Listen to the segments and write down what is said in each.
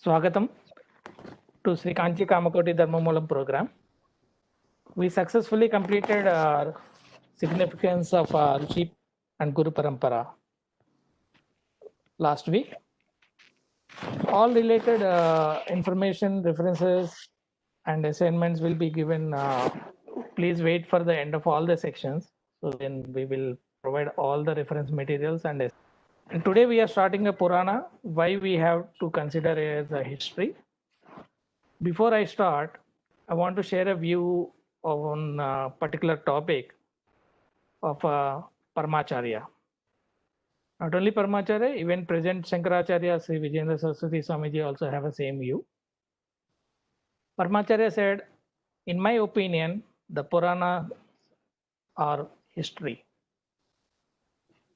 Swagatam to Sri Kanchi Kamakoti Dharmamulam program. We successfully completed our significance of Rishi and Guru Parampara last week. All related information, references, and assignments will be given. Please wait for the end of all the sections. So then we will provide all the reference materials and today we are starting a Purana. Why we have to consider it as a history. Before I start, I want to share a view on a particular topic of Paramacharya. Not only Paramacharya, even present Shankaracharya, Sri Vijayendra Saraswati Swamiji also have the same view. Paramacharya said, in my opinion, the Purana are history.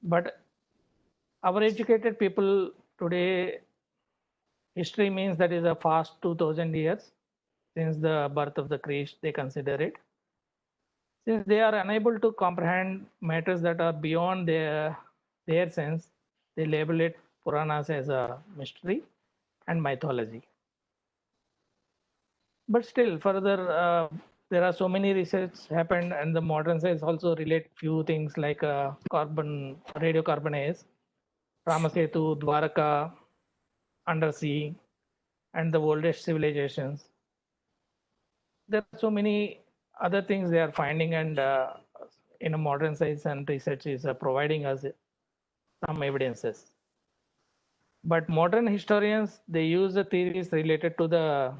But our educated people today, history means that is a past 2000 years since the birth of the Christ, they consider it. Since they are unable to comprehend matters that are beyond their sense, they label it Puranas as a mystery and mythology. But still, further, there are so many research happened, and the modern science also relate few things like radiocarbon age, Ramasetu, Dwaraka, undersea, and the oldest civilizations. There are so many other things they are finding, and in a modern science and research is providing us some evidences. But modern historians, they use the theories related to the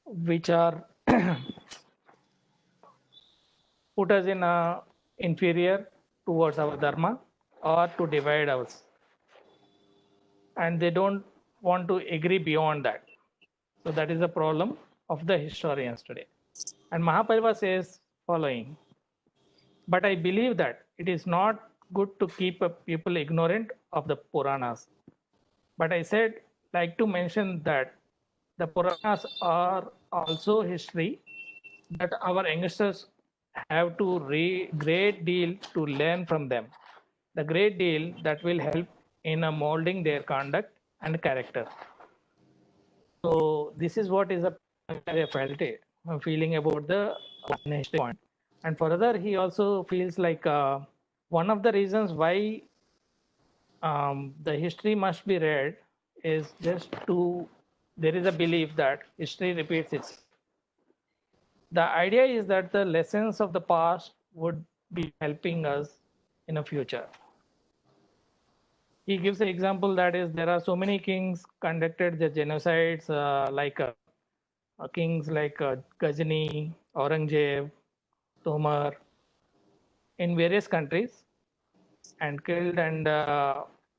which are put us in a inferior towards our dharma or to divide us, and they don't want to agree beyond that. So that is the problem of the historians today. And Mahapariva says following, but I believe that it is not good to keep people ignorant of the Puranas. But I said, like to mention that the Puranas are also history, that our youngsters have to great deal to learn from them. The great deal that will help in molding their conduct and character. So this is what is a feeling about the history point. And further, he also feels like one of the reasons why the history must be read is just to, there is a belief that history repeats itself. The idea is that the lessons of the past would be helping us in the future. He gives an example that is there are so many kings conducted the genocides kings like Ghazani, Aurangzeb, Tomar in various countries and killed and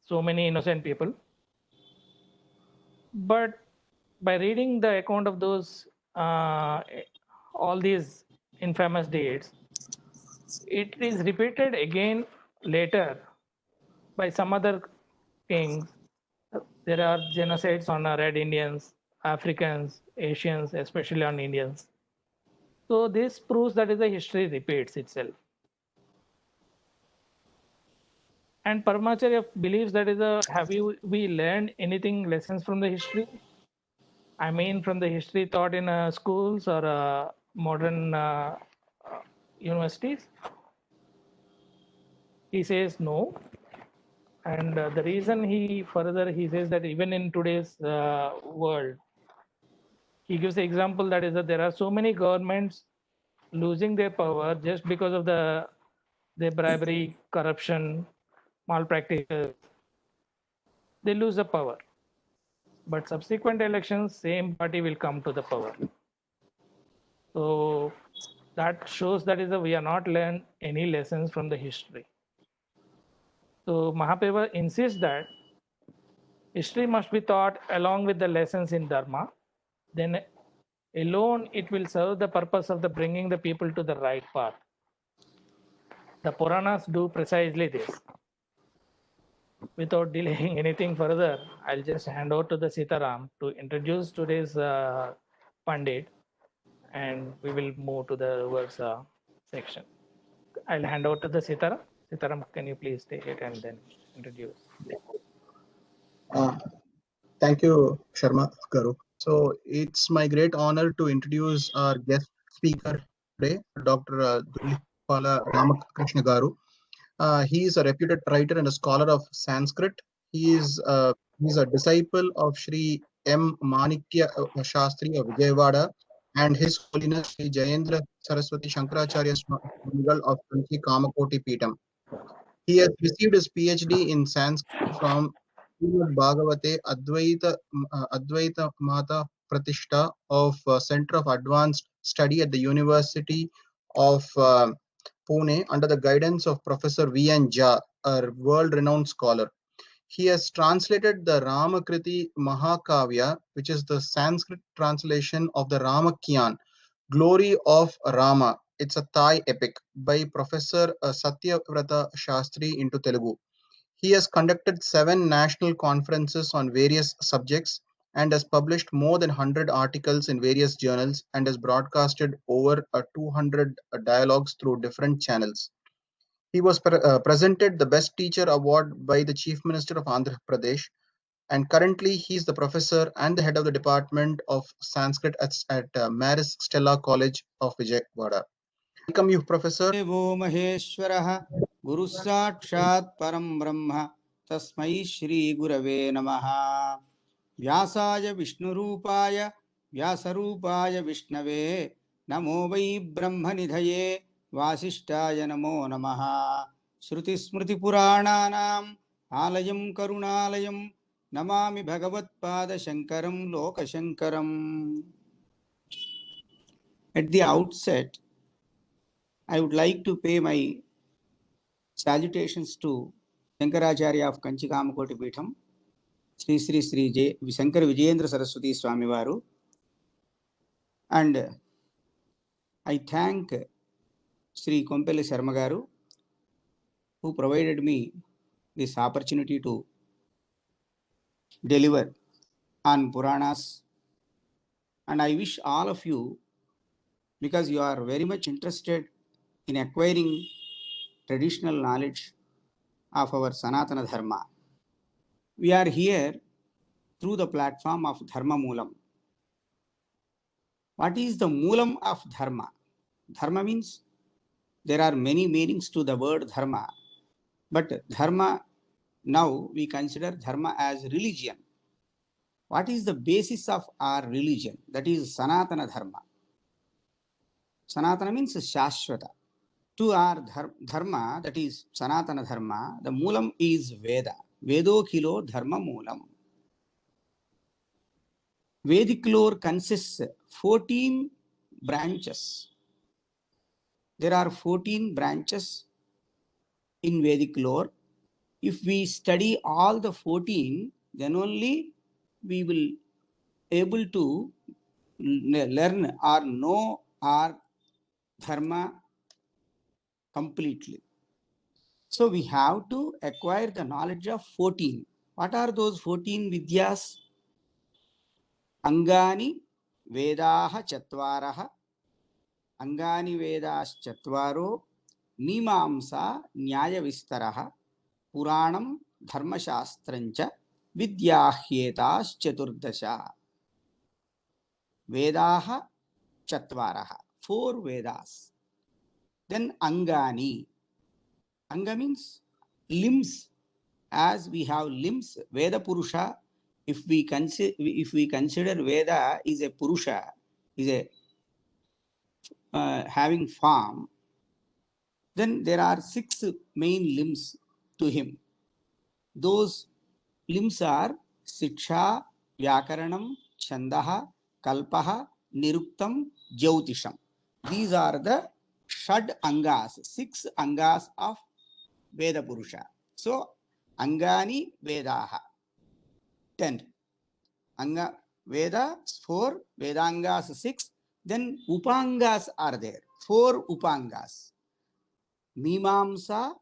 so many innocent people. But by reading the account of those all these infamous deeds, it is repeated again later by some other kings. There are genocides on Red Indians, Africans, Asians, especially on Indians. So this proves that the history repeats itself. And Paramacharya believes that have we learned anything lessons from the history? I mean, from the history taught in schools or modern universities? He says no. And the reason he says that even in today's world, he gives the example that is that there are so many governments losing their power just because of their bribery, corruption, malpractices. They lose the power. But subsequent elections, same party will come to the power. So that shows that we are not learned any lessons from the history. So Mahapariva insists that history must be taught along with the lessons in Dharma. Then alone it will serve the purpose of the bringing the people to the right path. The Puranas do precisely this. Without delaying anything further, I'll just hand over to the Sitaram to introduce today's Pandit, and we will move to the words section. I'll hand over to the Sitaram. Sitaram, can you please take it and then introduce? Thank you, Sharma Garu. So it's my great honor to introduce our guest speaker today, Dr. Dulipala Ramakrishna Garu. He is a reputed writer and a scholar of Sanskrit. He's a disciple of Sri M. Manikya Shastri of Vijayawada and His Holiness Sri Jayendra Saraswati Shankaracharya Swamigal of Kanchi Kamakoti Peetam. He has received his PhD in Sanskrit from Srimad Bhagavate Advaita Mata Pratishta of Center of Advanced Study at the University of Pune under the guidance of Professor V.N. Jha, a world-renowned scholar. He has translated the Ramakriti Mahakavya, which is the Sanskrit translation of the Ramakyan, Glory of Rama. It's a Thai epic by Professor Satyavrata Shastri into Telugu. He has conducted 7 national conferences on various subjects and has published more than 100 articles in various journals and has broadcasted over 200 dialogues through different channels. He was presented the Best Teacher Award by the Chief Minister of Andhra Pradesh, and currently he is the professor and the head of the Department of Sanskrit at Maris Stella College of Vijayawada. Welcome you, Professor. देवो महेश्वरः गुरुः साक्षात् परं ब्रह्म तस्मै श्रीगुरवे नमः। व्यासाय विष्णुरूपाय व्यासरूपाय विष्णवे नमो वै ब्रह्मनिधये वासिष्ठाय नमो नमः। श्रुतिस्मृतिपुराणानाम् आलयं करुणालयं Namami भगवत्पादशङ्करं लोकशङ्करम्। At the outset, I would like to pay my salutations to Shankaracharya of Kanchi Kamakoti Peetham, Sri Shankar Vijayendra Saraswati Swami Varu, and I thank Sri Kompelli Sharma Garu, who provided me this opportunity to deliver on Puranas. And I wish all of you, because you are very much interested in acquiring traditional knowledge of our Sanatana Dharma, we are here through the platform of Dharma Moolam. What is the Moolam of Dharma? Dharma means there are many meanings to the word Dharma, but Dharma, now we consider Dharma as religion. What is the basis of our religion? That is Sanatana Dharma. Sanatana means Shashwata. To our Dharma, that is Sanatana Dharma, the Moolam is Veda. Vedo kilo Dharma Moolam. Vedic lore consists 14 branches. There are 14 branches in Vedic lore. If we study all the 14, then only we will able to learn or know our dharma completely. So we have to acquire the knowledge of 14. What are those 14 vidyas? Angani Vedaha Chatvaraha. Angani Vedas Chatvaro Mimamsa Nyaya Vistaraha Puranam Dharmashastrancha Vidyahyetas Chaturdasha. Vedaha Chatvaraha. 4 Vedas. Then Angani. Anga means limbs. As we have limbs, Veda Purusha, if we consider Veda is a Purusha, is a having form, then there are 6 main limbs to him. Those limbs are Siksha, Vyakaranam, Chandaha, Kalpaha, Niruktam, Jyotisham. These are the Shad Angas, 6 Angas of Veda Purusha. So, Angani Vedaha, 10. Anga Veda 4, Vedangas 6. Then Upangas are there, 4 Upangas. Mimamsa,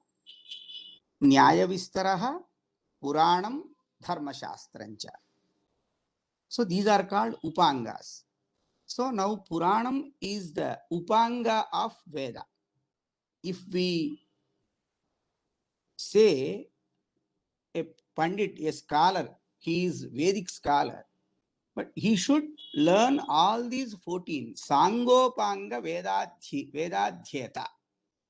Nyaya Vistaraha, Puranam, Dharmashastrancha. So these are called Upangas. So now Puranam is the Upanga of Veda. If we say a Pandit, a scholar, he is Vedic scholar, but he should learn all these 14 Sangopanga Vedadhyeta.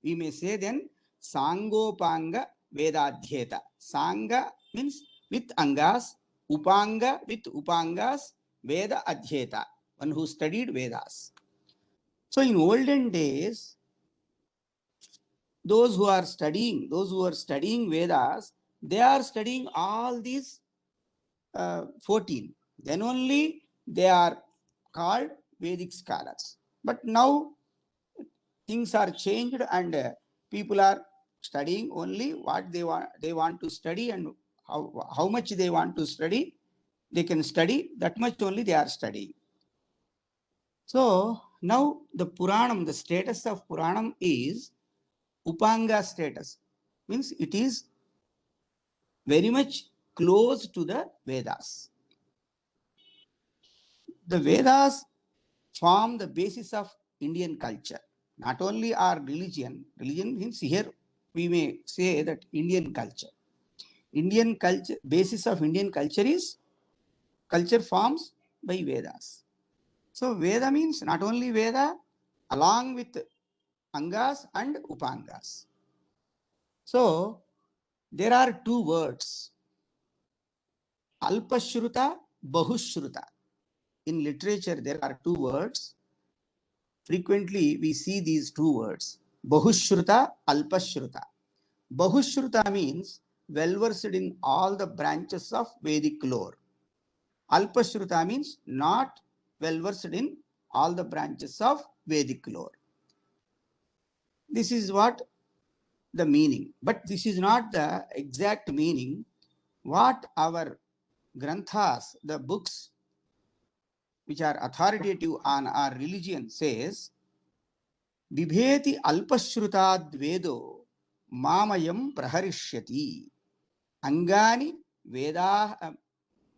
We may say then Sangopanga Vedadhyeta. Sanga means with Angas, Upanga with Upangas, Veda Adhyeta, one who studied Vedas. So in olden days, those who are studying Vedas, they are studying all these 14. Then only they are called Vedic scholars. But now things are changed, and people are studying only what they want to study, and how much they want to study. They can study that much only they are studying. So now the Puranam, the status of Puranam is Upanga status, means it is very much close to the Vedas. The Vedas form the basis of Indian culture. Not only our religion means here we may say that Indian culture. Indian culture, basis of Indian culture is culture forms by Vedas. So Veda means not only Veda, along with Angas and Upangas. So there are two words, Alpashruta, Bahushruta. In literature, there are two words. Frequently, we see these two words, Bahushruta, Alpashruta. Bahushruta means well-versed in all the branches of Vedic lore. Alpashruta means not well-versed in all the branches of Vedic lore. This is what the meaning, but this is not the exact meaning. What our granthas, the books which are authoritative on our religion, says, Bibheti alpashrutad vedo mamayam praharishyati angani veda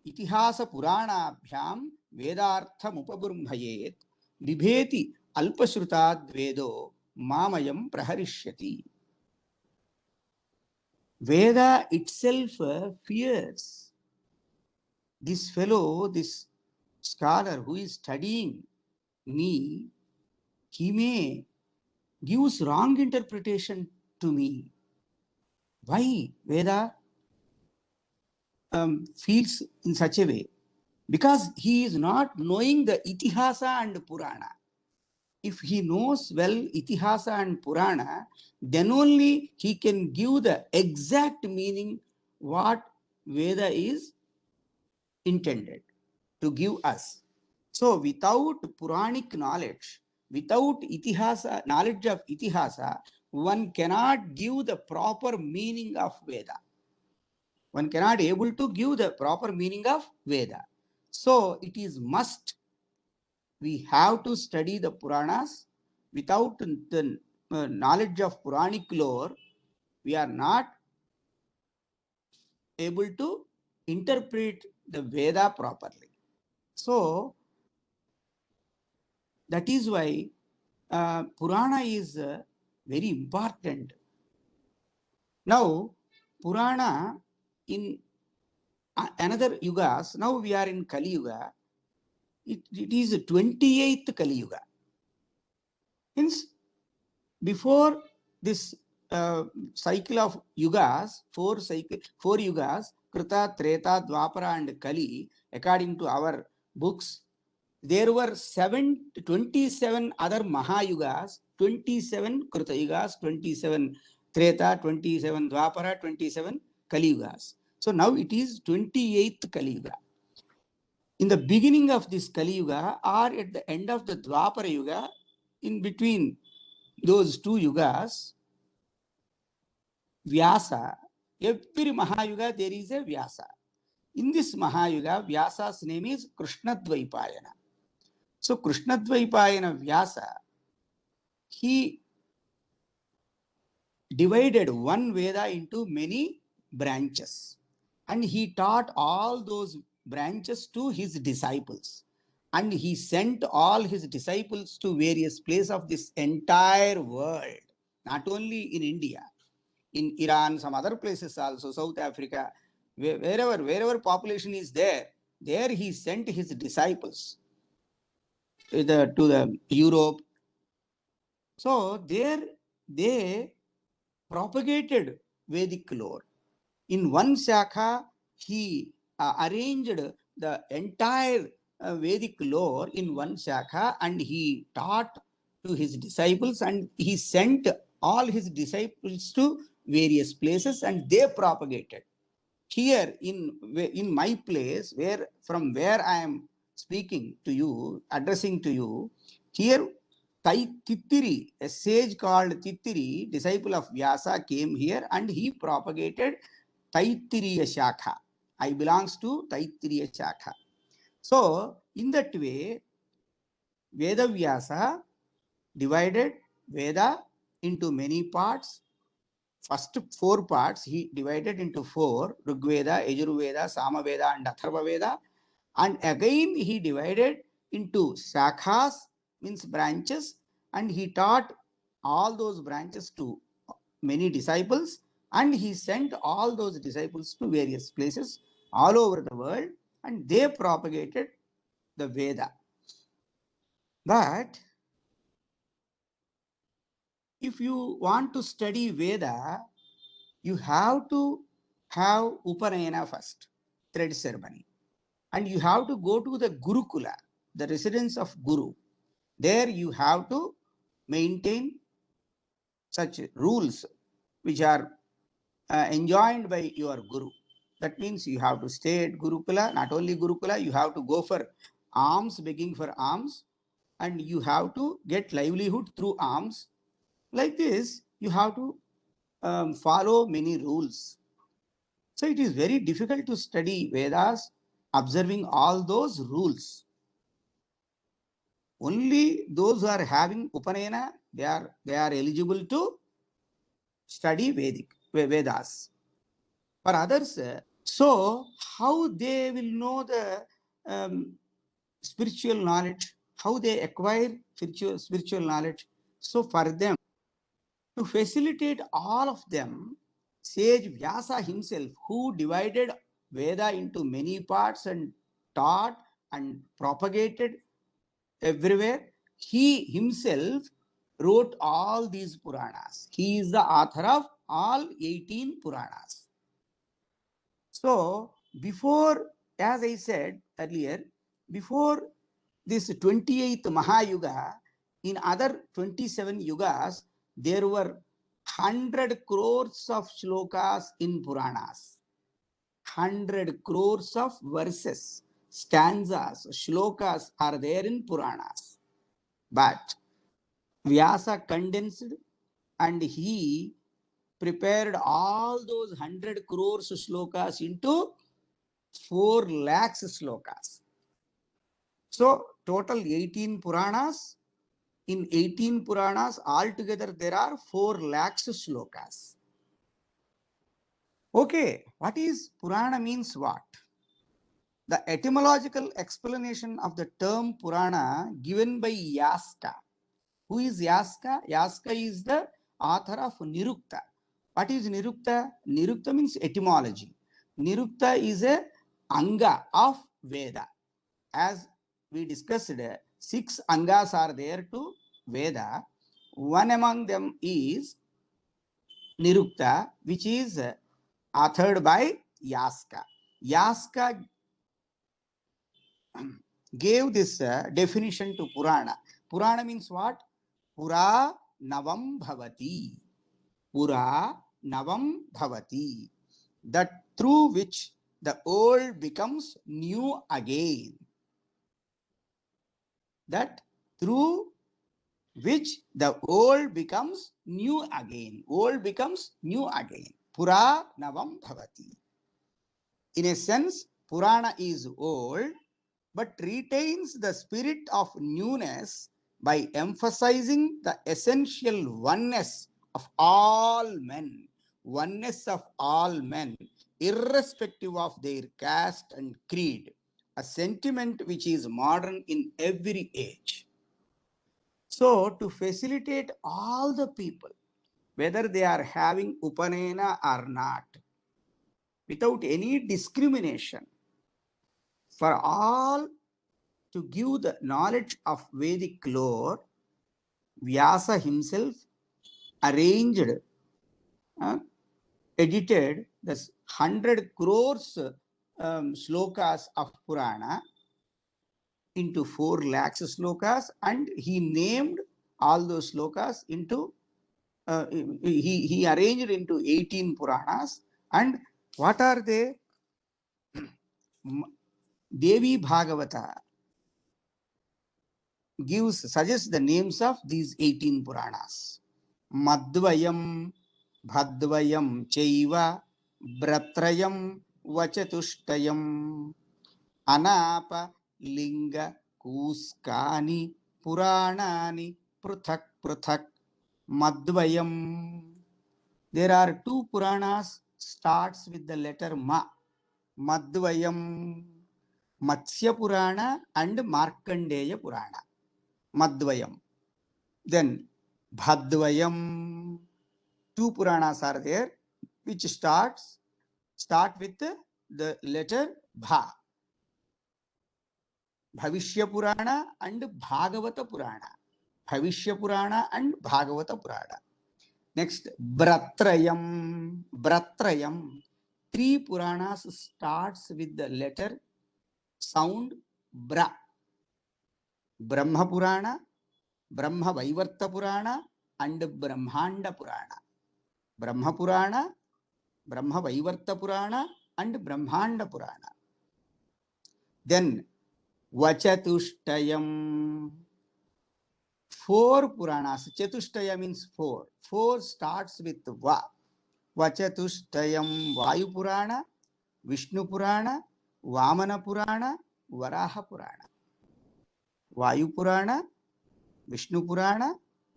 itihasa puranabhyam vedartham upabrumbhayet bibheti alpashrutad vedo mamayam praharishyati. Veda itself fears this fellow, this scholar who is studying me, he may gives wrong interpretation to me. Why Veda feels in such a way? Because he is not knowing the Itihasa and Purana. If he knows well Itihasa and Purana, then only he can give the exact meaning what Veda is intended to give us. So without Puranic knowledge, without Itihasa, knowledge of Itihasa, one cannot give the proper meaning of Veda. One cannot able to give the proper meaning of Veda. So it is must. We have to study the Puranas. Without the knowledge of Puranic lore, we are not able to interpret the Veda properly. So that is why Purana is very important. Now, Purana in another yugas, now we are in Kali Yuga, it is 28th Kali Yuga. Hence, before this cycle of yugas, four yugas, Krita, Treta, Dwapara and Kali, according to our books, there were 27 other Mahayugas, 27 Krita Yugas, 27 Treta, 27 Dwapara, 27 Kali Yugas. So now it is 28th Kali Yuga. In the beginning of this Kali Yuga or at the end of the Dwapara Yuga, in between those two yugas, Vyasa, every Mahayuga there is a Vyasa. In this Mahayuga, Vyasa's name is Krishnadvaipayana. So Krishnadvaipayana Vyasa, he divided one Veda into many branches, and he taught all those branches to his disciples, and he sent all his disciples to various places of this entire world, not only in India, in Iran, some other places also, South Africa, wherever population is there, there he sent his disciples to the Europe. So there they propagated Vedic lore. In one Shakha, he arranged the entire Vedic lore in one Shakha, and he taught to his disciples, and he sent all his disciples to various places, and they propagated. Here in my place, from where I am speaking to you, addressing to you, here Tittiri, a sage called Tittiri, disciple of Vyasa, came here and he propagated Taittiriya Shakha. I belongs to Taittiriya Shakha. So, in that way, Veda Vyasa divided Veda into many parts. First 4 parts he divided into 4: Rigveda, Yajurveda, Samaveda, and Atharva Veda. And again he divided into shakhas, means branches, and he taught all those branches to many disciples, and he sent all those disciples to various places all over the world, and they propagated the Veda. But if you want to study Veda, you have to have Upanayana first, thread ceremony. And you have to go to the Gurukula, the residence of Guru. There you have to maintain such rules which are enjoined by your Guru. That means you have to stay at Gurukula. Not only Gurukula, you have to go for alms, begging for alms, and you have to get livelihood through alms. Like this, you have to follow many rules. So it is very difficult to study Vedas observing all those rules. Only those who are having Upanayana, they are eligible to study Vedas. For others, so how they will know the spiritual knowledge, how they acquire spiritual knowledge? So for them, to facilitate all of them, sage Vyasa himself, who divided Veda into many parts and taught and propagated everywhere, he himself wrote all these Puranas. He is the author of all 18 Puranas. So, before, as I said earlier, before this 28th Mahayuga, in other 27 yugas, there were 100 crores of shlokas in Puranas. 100 crores of verses, stanzas, shlokas are there in Puranas. But Vyasa condensed and he prepared all those 100 crores shlokas into 4 lakhs shlokas. So total 18 Puranas. In 18 Puranas, altogether there are 4 lakhs shlokas. Okay, what is Purana means what? The etymological explanation of the term Purana given by Yaska. Who is Yaska? Yaska is the author of Nirukta. What is Nirukta? Nirukta means etymology. Nirukta is a anga of Veda. As we discussed, 6 angas are there to Veda. One among them is Nirukta, which is authored by Yaska. Yaska gave this definition to Purana. Purana means what? Pura navam bhavati. Pura navam bhavati. That through which the old becomes new again. That through which the old becomes new again. Old becomes new again. Pura navam bhavati. In a sense, Purana is old, but retains the spirit of newness by emphasizing the essential oneness of all men. Oneness of all men, irrespective of their caste and creed. A sentiment which is modern in every age. So, to facilitate all the people, whether they are having Upanayana or not, without any discrimination, for all to give the knowledge of Vedic lore, Vyasa himself arranged, edited the 100 crores slokas of Purana into 4 lakhs slokas, and he named all those slokas into, he arranged into 18 Puranas. And what are they? Devi Bhagavata suggests the names of these 18 Puranas. Madhvayam, Bhadvayam, Chaiva, Bratrayam, Vachatuštayam, Anapa, Linga, Kuskani, Puranani, Pruthak, Pruthak, Madhvayam. There are 2 Puranas starts with the letter Ma. Madhvayam, Matsya Purana and Markandeya Purana. Madhvayam. Then Bhadvayam. 2 Puranas are there which start with the letter Bha. Bhavishya Purana and Bhagavata Purana. Bhavishya Purana and Bhagavata Purana. Next, Bratrayam. Bratrayam. 3 Puranas starts with the letter sound Bra. Brahma Purana, Brahma Vaivarta Purana and Brahmanda Purana. Brahma Purana, Brahma Vaivarta Purana and Brahmanda Purana. Then Vachatuštayam. 4 Puranas. Chatushtaya means 4. 4 starts with Va. Vachatuštayam. Vayu Purana, Vishnu Purana, Vamana Purana, Varaha Purana. Vayu Purana, Vishnu Purana,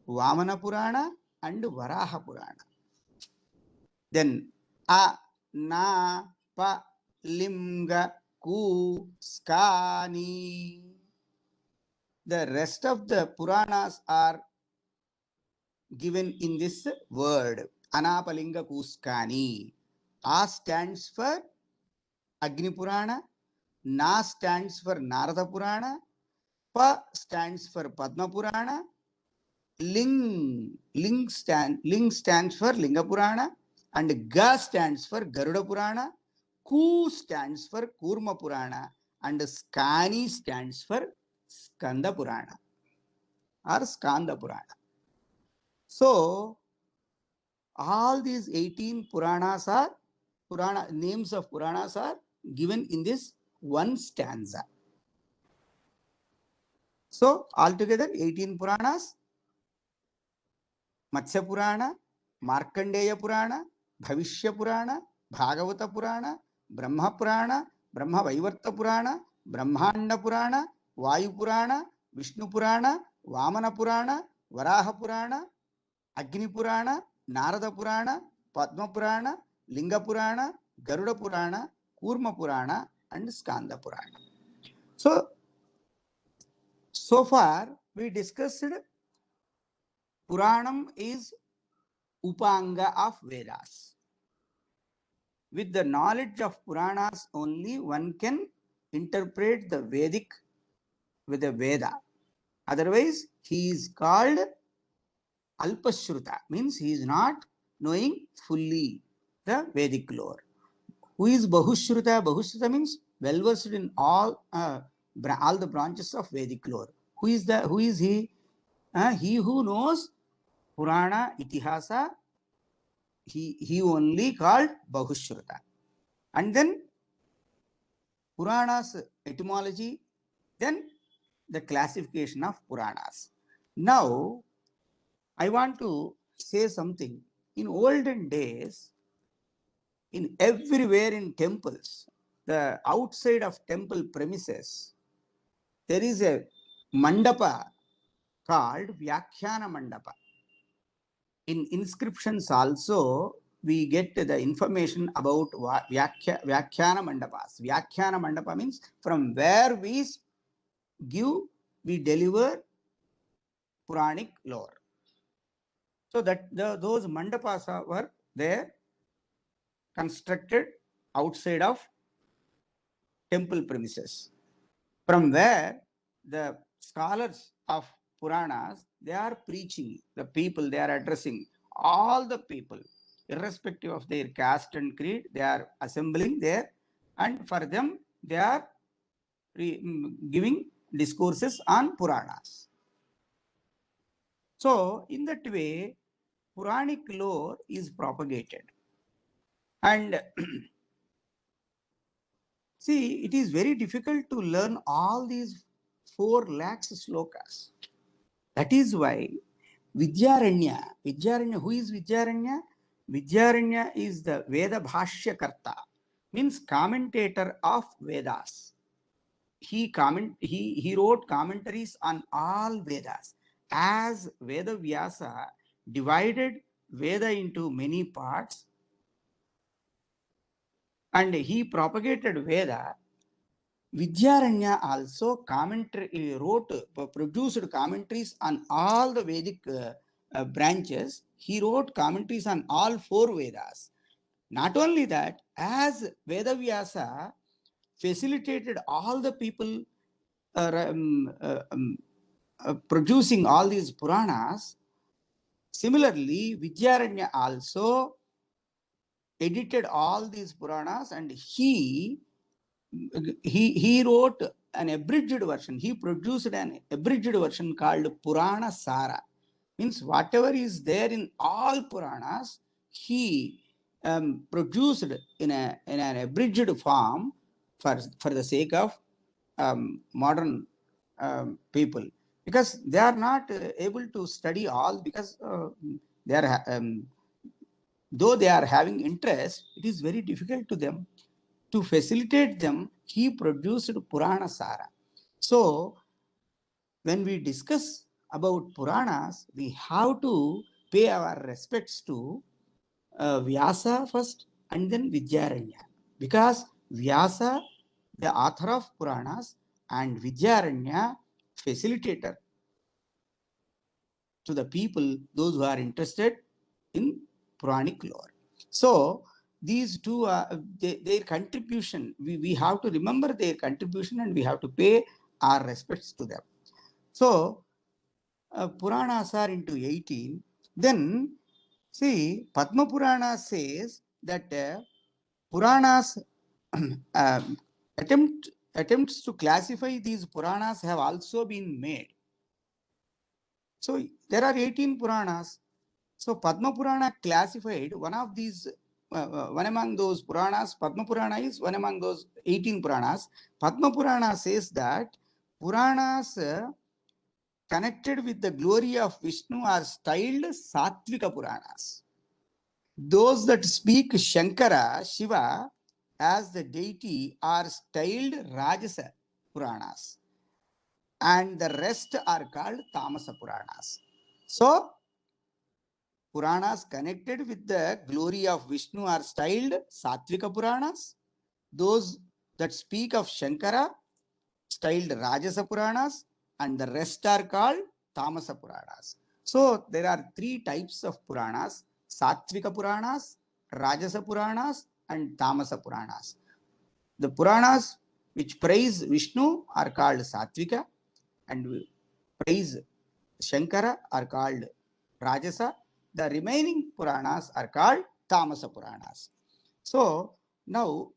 Vamana Purana and Varaha Purana. Then A, Na, Pa, Limga, Ku, Skani. The rest of the Puranas are given in this word. Anapalinga Kuskani. A stands for Agni Purana. Na stands for Narada Purana. Pa stands for Padma Purana. Ling stands for Linga Purana. And Ga stands for Garuda Purana. Ku stands for Kurma Purana. And Skani stands for Skanda Purana or Skanda Purana. So all these 18 Puranas are names of Puranas are given in this one stanza. So altogether 18 Puranas: Matsya Purana, Markandeya Purana, Bhavishya Purana, Bhagavata Purana, Brahma Purana, Brahma Vaivarta Purana, Brahmanda Purana, Vayu Purana, Vishnu Purana, Vamana Purana, Varaha Purana, Agni Purana, Narada Purana, Padma Purana, Linga Purana, Garuda Purana, Kurma Purana and Skanda Purana. So far we discussed Puranam is Upanga of Vedas. With the knowledge of Puranas only one can interpret the Vedic with a Veda. Otherwise he is called Alpashruta, means he is not knowing fully the Vedic lore. Who is Bahushruta? Bahushruta means well versed in all the branches of Vedic lore. Who is he? He who knows Purana, Itihasa, he only called Bahushruta. And then Puranas etymology, then the classification of Puranas. Now I want to say something. In olden days, in everywhere in temples, the outside of temple premises, there is a mandapa called Vyakhyana Mandapa. In inscriptions also, we get the information about Vyakhyana Mandapas. Vyakhyana Mandapa means from where we deliver Puranic lore. So that those Mandapas were there, constructed outside of temple premises, from where the scholars of Puranas, they are preaching the people, they are addressing all the people, irrespective of their caste and creed, they are assembling there, and for them, they are giving discourses on Puranas. So, in that way, Puranic lore is propagated. And see, it is very difficult to learn all these 4 lakhs slokas. That is why Vidyaranya, who is Vidyaranya? Vidyaranya is the Veda Bhashya Karta, means commentator of Vedas. He wrote commentaries on all Vedas. As Veda Vyasa divided Veda into many parts, and he propagated Veda, Vidyaranya also produced commentaries on all the Vedic branches. He wrote commentaries on all 4 Vedas. Not only that, as Vedavyasa facilitated all the people producing all these Puranas, similarly, Vidyaranya also edited all these Puranas, and he wrote an abridged version. He produced an abridged version called Purana Sara. Means whatever is there in all Puranas, he produced in an abridged form for the sake of modern people, because they are not able to study all, because they are though they are having interest, it is very difficult to them. To facilitate them, he produced Purana Sara. So, when we discuss about Puranas, we have to pay our respects to Vyasa first and then Vidyaranya. Because Vyasa, the author of Puranas, and Vidyaranya, facilitator to the people, those who are interested in Puranic lore. So, these two are their contribution. We have to remember their contribution, and we have to pay our respects to them. So, Puranas are into 18. Then, see, Padma Purana says that Puranas attempts to classify these Puranas have also been made. So, there are 18 Puranas. So, Padma Purana classified one of these, one among those Puranas. Padma Purana is one among those 18 Puranas. Padma Purana says that Puranas connected with the glory of Vishnu are styled Sattvika Puranas. Those that speak Shankara, Shiva, as the deity are styled Rajasa Puranas. And the rest are called Tamasa Puranas. So, Puranas connected with the glory of Vishnu are styled Sattvika Puranas. Those that speak of Shankara, styled Rajasa Puranas, and the rest are called Tamasa Puranas. So, there are 3 types of Puranas: Sattvika Puranas, Rajasa Puranas, and Tamasa Puranas. The Puranas which praise Vishnu are called Sattvika, and praise Shankara are called Rajasa. The remaining Puranas are called Tamasa Puranas. So, now,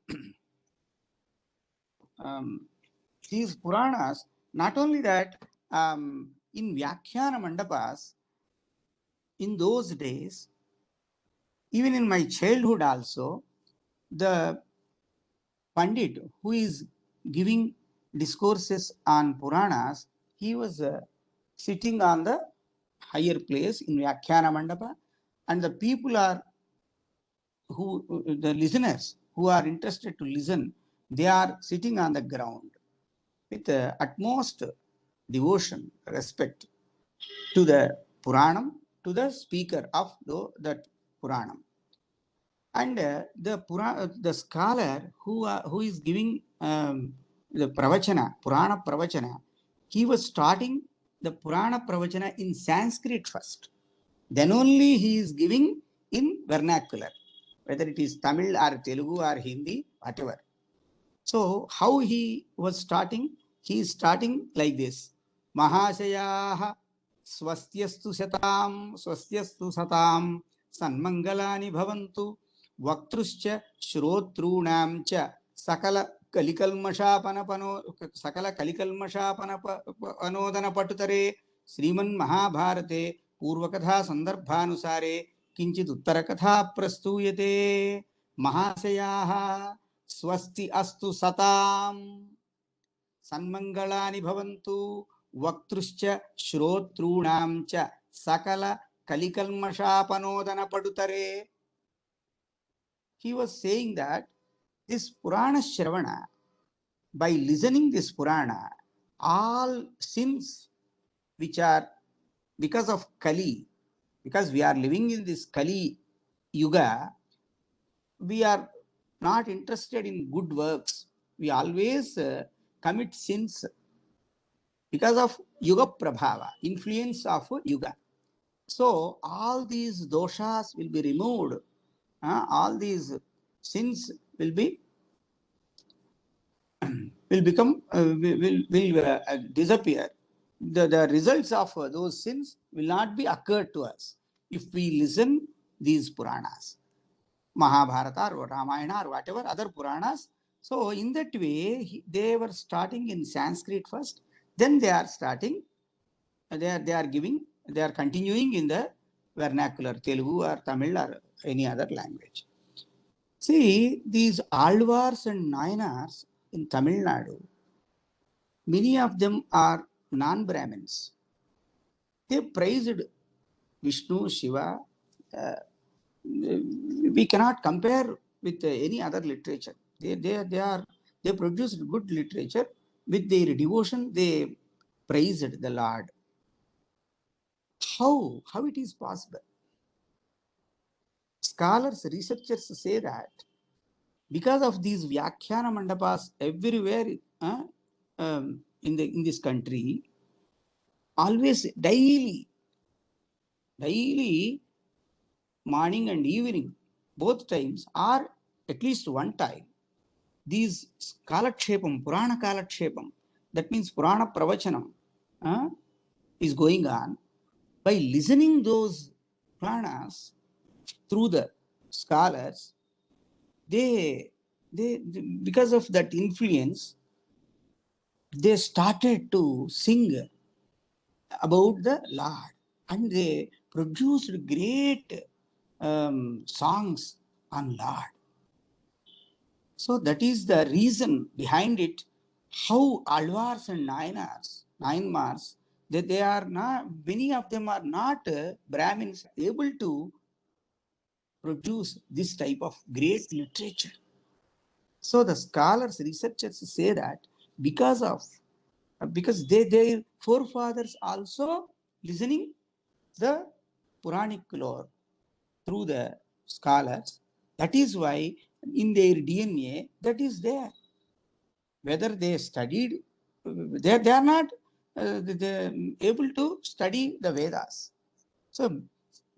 these Puranas, not only that, in Vyakhyana Mandapas, in those days, even in my childhood also, the Pandit who is giving discourses on Puranas, he was sitting on the higher place in Vyakhyana Mandapa, and the people are the listeners who are interested to listen, they are sitting on the ground with utmost devotion, respect to the Puranam, to the speaker of that Puranam. And the scholar who is giving the Pravachana, Purana Pravachana, he was starting the Purana Pravachana in Sanskrit first. Then only he is giving in vernacular. Whether it is Tamil or Telugu or Hindi, whatever. So how he was starting? He is starting like this. Mahashayaha swastyastu satam sanmangalani bhavantu vaktruscha shrotrunam cha sakala kalikalmashapana anodana patutare Sriman Mahabharate Purvakatha Sandarbhanusare Kinchit Uttarakatha Prastuyate Mahasayaha Swasti Astu Satam Sanmangalani Bhavantu Vaktruscha Shrotrunam cha Sakala Kalikalmashapanodana Padutare. He was saying that this Purana Shravana, by listening this Purana, all sins which are because of Kali, because we are living in this Kali Yuga, we are not interested in good works. We always commit sins because of Yuga Prabhava, influence of Yuga. So all these doshas will be removed. All these sins will be become will disappear. The results of those sins will not be occurred to us if we listen these Puranas, Mahabharata or Ramayana or whatever other Puranas. So in that way, they were starting in Sanskrit first, then they are starting, they are continuing in the vernacular Telugu or Tamil or any other language. See, these Alvars and Nayanars in Tamil Nadu, many of them are non-Brahmins. They praised Vishnu, Shiva. We cannot compare with any other literature. They produced good literature. With their devotion, they praised the Lord. How it is possible? Scholars, researchers say that because of these Vyakhyana Mandapas everywhere in this country, always daily, morning and evening, both times, or at least one time, these Kalatshepam, Purana Kalatshepam, that means Purana Pravachanam, is going on. By listening those Puranas through the scholars, they because of that influence, they started to sing about the Lord, and they produced great songs on Lord. So that is the reason behind it, how Alvars and Nayanmars, that they are not, many of them are not Brahmins, able to produce this type of great literature. So the scholars, researchers say that because their forefathers also listening the Puranic lore through the scholars, that is why in their DNA that is there. Whether they studied, they are not able to study the Vedas. So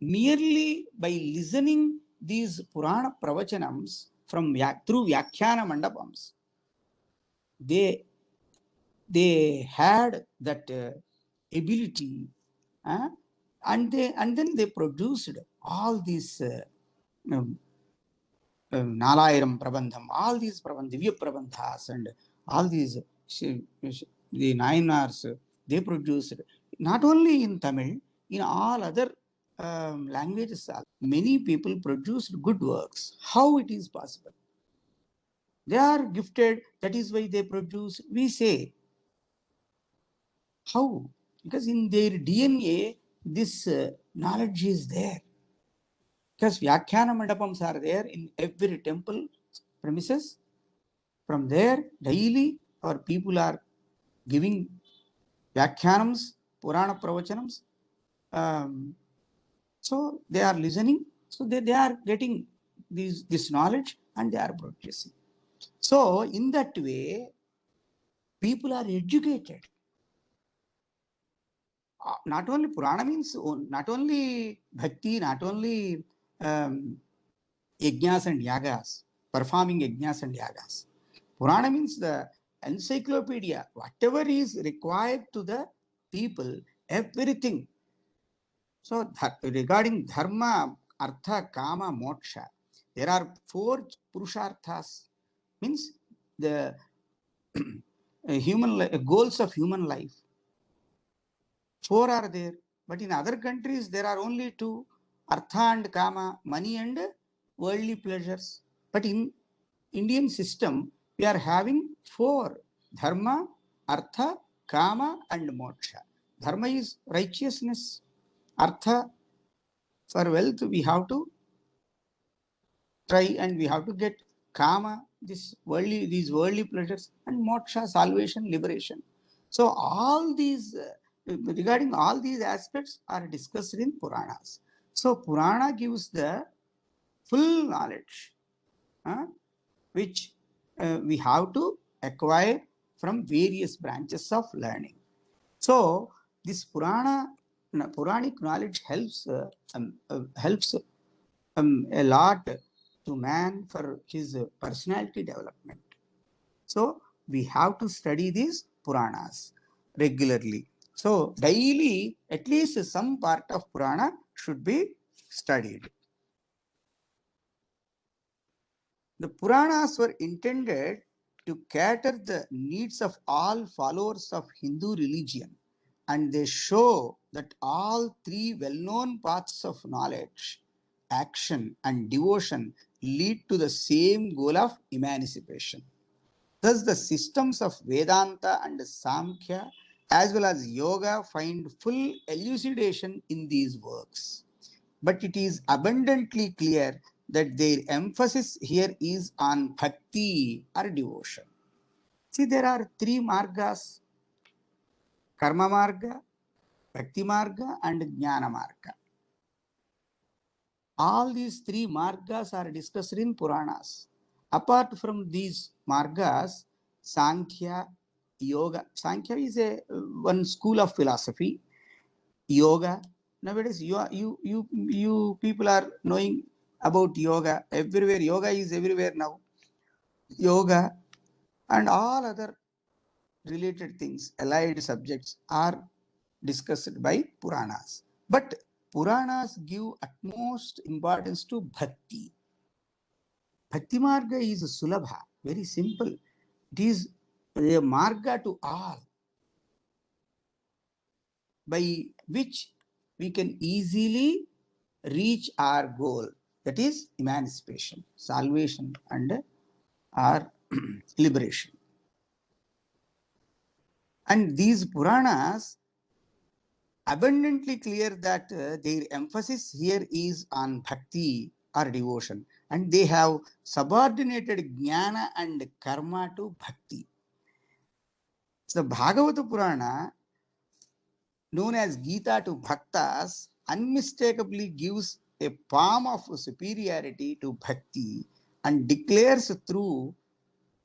merely by listening these Purana Pravachanams through Vyakhyana Mandapams, they had that ability, and then they produced all these Nalayiram Prabandham, all these Divya Prabandhas, and all these the Nayanars, they produced not only in Tamil, in all other languages. Many people produced good works. How it is possible? They are gifted, that is why they produce. We say, how? Because in their DNA, this knowledge is there. Because Vyakhyana Mandapams are there in every temple premises. From there, daily our people are giving Vyakhyanams, Purana Pravachanams. So they are listening. So they are getting this knowledge and they are producing. So in that way, people are educated. Not only Purana means, not only Bhakti, not only Yajnas and Yagas. performing yajnas and yagas. Purana means the encyclopedia, whatever is required to the people, everything. So regarding dharma, artha, kama, moksha, there are 4 purusharthas, means the goals of human life. 4 are there, but in other countries there are only 2, artha and kama, money and worldly pleasures. But in Indian system, we are having 4, dharma, artha, kama and moksha. Dharma is righteousness. Artha, for wealth we have to try and we have to get kama, these worldly pleasures, and moksha, salvation, liberation. So all these, regarding all these aspects are discussed in Puranas. So Purana gives the full knowledge, which we have to acquire from various branches of learning. So this Puranic knowledge helps a lot to man for his personality development. So we have to study these Puranas regularly. So daily, at least some part of Purana should be studied. The Puranas were intended to cater the needs of all followers of Hindu religion, and they show that all 3 well-known paths of knowledge, action and devotion lead to the same goal of emancipation. Thus, the systems of Vedanta and Samkhya as well as Yoga find full elucidation in these works. But it is abundantly clear that their emphasis here is on bhakti or devotion. See, there are 3 margas: karma marga, bhakti marga and jnana marga. All these 3 margas are discussed in Puranas. Apart from these margas, Sankhya, Yoga. Sankhya is one school of philosophy. Yoga. Nowadays, you people are knowing about yoga everywhere. Yoga is everywhere now. Yoga and all other related things, allied subjects are discussed by Puranas. But Puranas give utmost importance to bhakti. Bhakti marga is sulabha, very simple. It is a marga to all, by which we can easily reach our goal, that is emancipation, salvation and our liberation. And these Puranas abundantly clear that their emphasis here is on bhakti or devotion, and they have subordinated jnana and karma to bhakti. So Bhagavata Purana, known as Gita to Bhaktas, unmistakably gives a palm of superiority to bhakti and declares through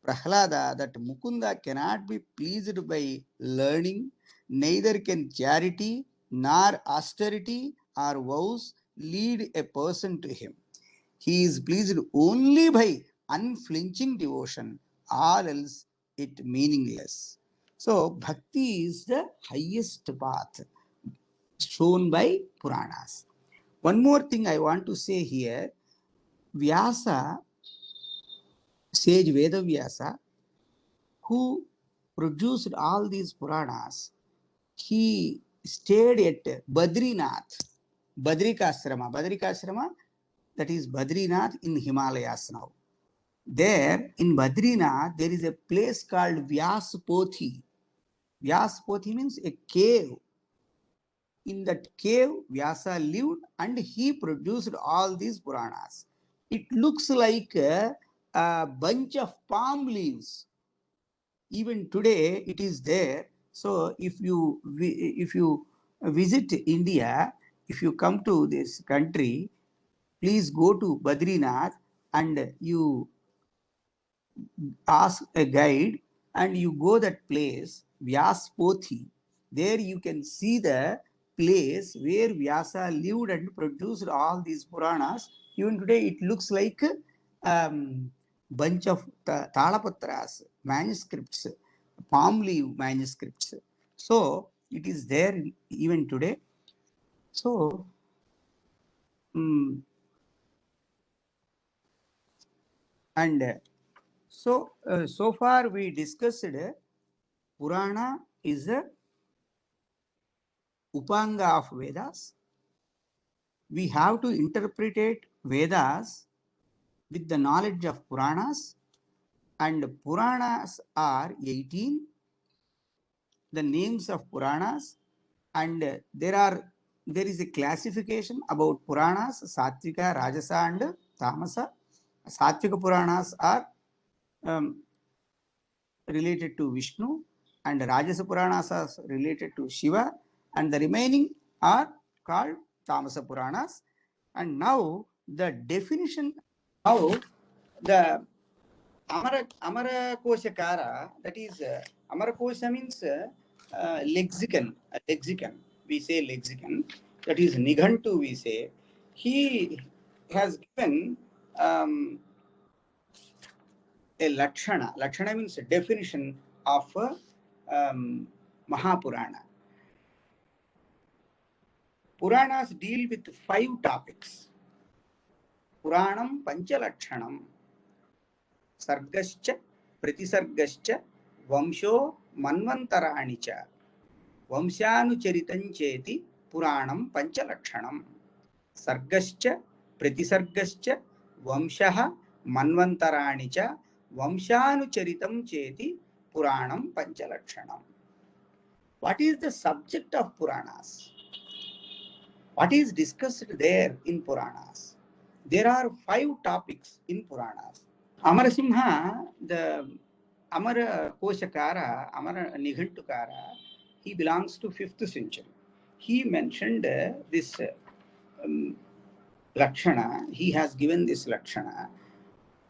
Prahlada that Mukunda cannot be pleased by learning, neither can charity nor austerity or vows lead a person to him. He is pleased only by unflinching devotion, all else it meaningless. So bhakti is the highest path shown by Puranas. One more thing I want to say here, Vyasa, sage Vedavyasa, who produced all these Puranas, he stayed at Badrinath, Badrikashrama, that is Badrinath in Himalayas now. There in Badrinath, there is a place called Vyaspothi. Vyaspothi means a cave. In that cave, Vyasa lived and he produced all these Puranas. It looks like a bunch of palm leaves. Even today, it is there. So if you visit India, if you come to this country, please go to Badrinath and you ask a guide and you go that place, Vyaspothi. There you can see the place where Vyasa lived and produced all these Puranas. Even today it looks like bunch of talapatras, manuscripts, palm leaf manuscripts. So it is there even today. So so far we discussed Purana is a Upanga of Vedas. We have to interpret Vedas with the knowledge of Puranas, and Puranas are 18, the names of Puranas, and there is a classification about Puranas, Satvika, Rajasa and Tamasa. Satvika Puranas are related to Vishnu, and Rajasa Puranas are related to Shiva, and the remaining are called Tamasa Puranas. And now the definition, now the Amara Koshakara, that is Amara Kosha means lexicon, we say lexicon, that is Nighantu we say. He has given a Lakshana. Lakshana means a definition of Mahapurana. Puranas deal with 5 topics. Puranam Panchalakshanam, Sargascha, Pratisargascha, Vamsho Manvantarani cha, Vamshanucharitam cheti, Puranam Panchalakshanam, Sargascha, Pratisargascha, Vamshaha Manvantarani cha, Vamshanucharitam cheti, Puranam Panchalakshanam. What is the subject of Puranas? What is discussed there in Puranas? There are 5 topics in Puranas. Amarasimha, the Amara Koshakara, Amara Nighantukara, he belongs to 5th century. He mentioned this Lakshana, he has given this Lakshana,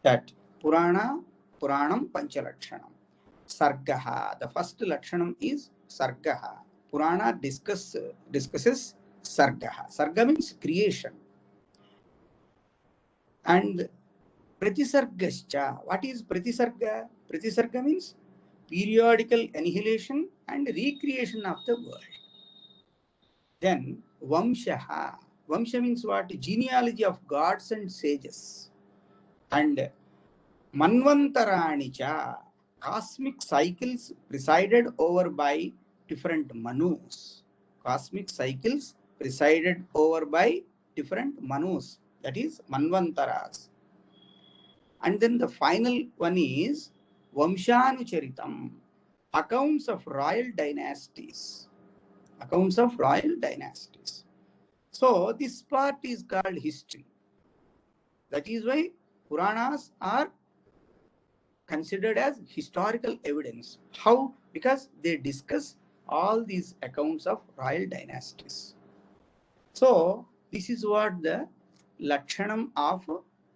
that Puranam Panchalakshanam. Sargaha, the first Lakshanam is Sargaha. Purana discusses Sargaha. Sarga means creation. And Pratisargascha, what is Pratisarga? Pratisarga means periodical annihilation and recreation of the world. Then Vamshaha. Vamsha means what? Genealogy of gods and sages. And Manvantaranicha, cosmic cycles presided over by different Manus. Cosmic cycles presided over by different Manus, that is Manvantaras. And then the final one is Vamshanucharitam, accounts of royal dynasties. Accounts of royal dynasties. So this part is called history. That is why Puranas are considered as historical evidence. How? Because they discuss all these accounts of royal dynasties. So this is what the Lakshanam of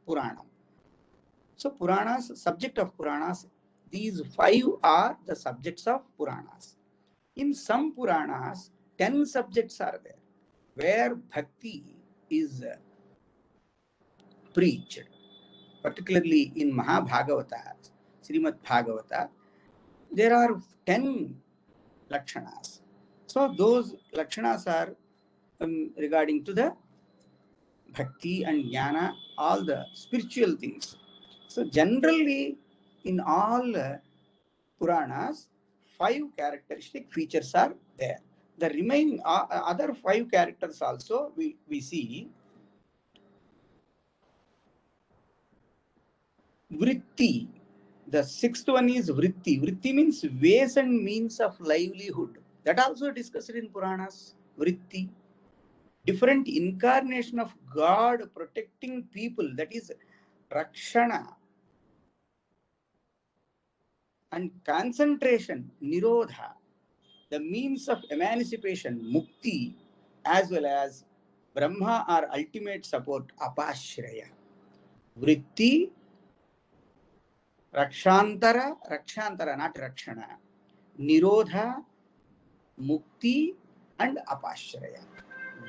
Puranam. So Puranas, subject of Puranas, these 5 are the subjects of Puranas. In some Puranas, 10 subjects are there, where Bhakti is preached, particularly in Mahabhagavata, Srimad Bhagavata, there are 10 Lakshanas. So those Lakshanas are regarding to the Bhakti and Jnana, all the spiritual things. So generally, in all Puranas, 5 characteristic features are there. The remaining other 5 characters also we see. Vritti, the 6th one is Vritti. Vritti means ways and means of livelihood. That also discussed in Puranas. Vritti. Different incarnation of God protecting people, that is Rakshana. And concentration, Nirodha. The means of emancipation, Mukti, as well as Brahma or ultimate support, Apashraya. Vritti, Rakshantara, not Rakshana, Nirodha, Mukti and Apashraya.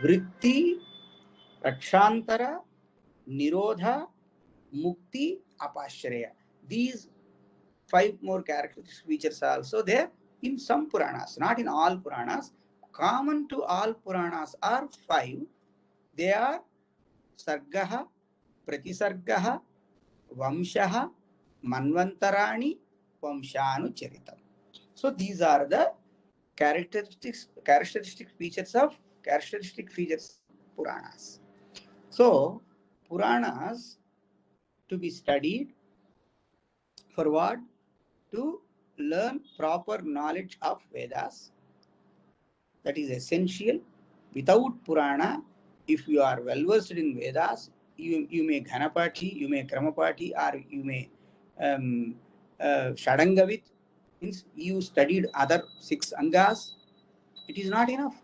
Vritti, Rakshantara, Nirodha, Mukti, Apashraya. these 5 more characteristic features are also there in some Puranas, not in all Puranas. Common to all Puranas are 5. They are Sargaha, Pratisargaha, Vamshaha, Manvantarani, Vamshanucharitam. So these are the characteristic features of Puranas. So Puranas to be studied for what? To learn proper knowledge of Vedas. That is essential. Without Purana, if you are well versed in Vedas, you may Ghanapati, you may Kramapati, or you may Shadangavit. Means you studied other 6 Angas. It is not enough.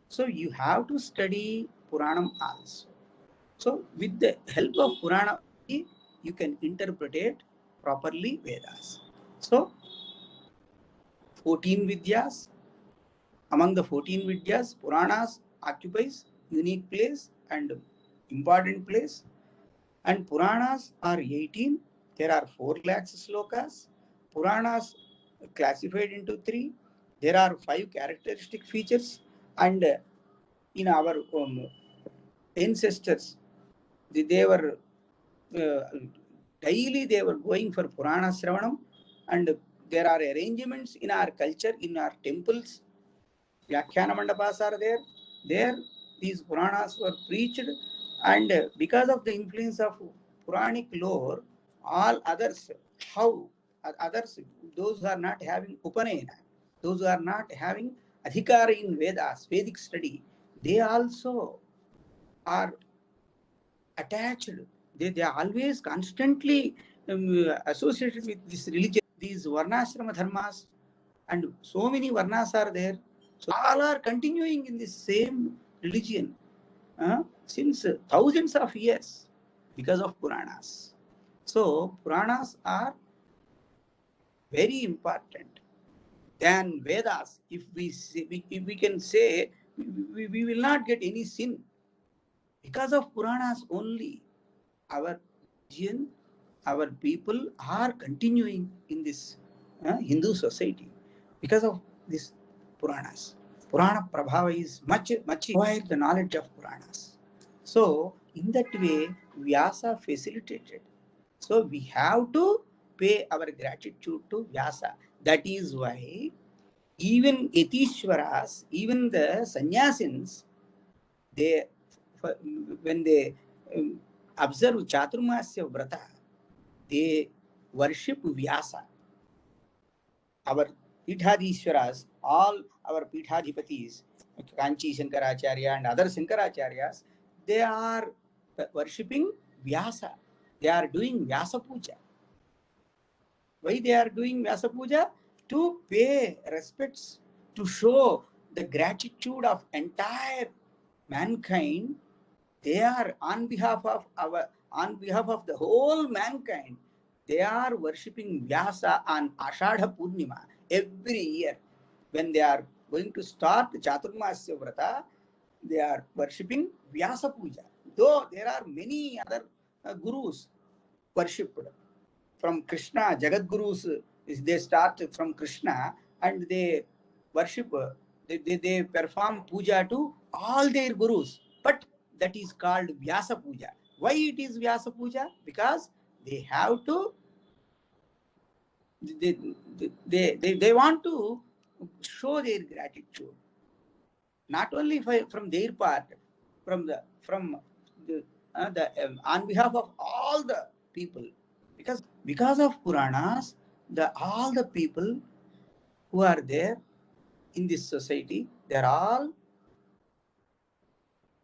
So you have to study Puranam also. So with the help of Purana, you can interpret properly Vedas. So 14 Vidyas. Among the 14 Vidyas, Puranas occupies unique place and important place. And Puranas are 18. There are 4 lakhs slokas. Puranas classified into 3. There are 5 characteristic features. And in our ancestors, they were daily they were going for Purana Sravanam, and there are arrangements in our culture, in our temples. Vyakhyana mandapas are there. There these Puranas were preached, and because of the influence of Puranic lore, all others, those who are not having Upanayana, those who are not having Adhikara in Vedas, Vedic study, they also are attached. They are always constantly associated with this religion. These Varnashrama dharmas, and so many Varnas are there. So all are continuing in the same religion since thousands of years because of Puranas. So Puranas are very important than Vedas. If we can say, we will not get any sin because of Puranas only. Our religion, our people are continuing in this Hindu society because of this Puranas. Purana Prabhava is much acquire the knowledge of Puranas. So in that way, Vyasa facilitated. So we have to pay our gratitude to Vyasa. That is why even Yatishwaras, even the sannyasins, they, when they observe Chaturmasya Vrata, they worship Vyasa. Our Pithadishwaras, all our Pithadhipatis, Kanchi Shankaracharya and other Shankaracharyas, they are worshipping Vyasa. They are doing Vyasa Puja. Why they are doing Vyasa Puja? To pay respects, to show the gratitude of entire mankind. They are on behalf of the whole mankind. They are worshipping Vyasa on Ashadha Purnima every year. When they are going to start Chaturmasya Vrata, they are worshipping Vyasa Puja. Though there are many other gurus worshipped from Krishna, Jagat Gurus, they start from Krishna and they worship, they perform puja to all their gurus. But that is called Vyasa Puja. Why it is Vyasa Puja? Because they have to, they want to show their gratitude. Not only from their part, from the on behalf of all the people. Because of Puranas, all the people who are there in this society, they are all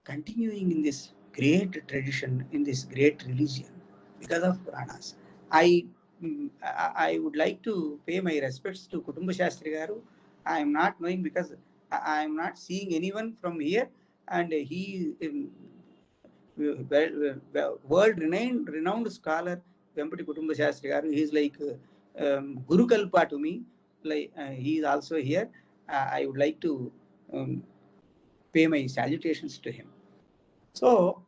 continuing in this great tradition, in this great religion, because of Puranas. I would like to pay my respects to Kutumba Shastri Garu. I am not knowing because I am not seeing anyone from here, and he world renowned scholar Vempati Kutumba Shastri Garu. He is like Guru Kalpa to me. Like he is also here. I would like to pay my salutations to him. So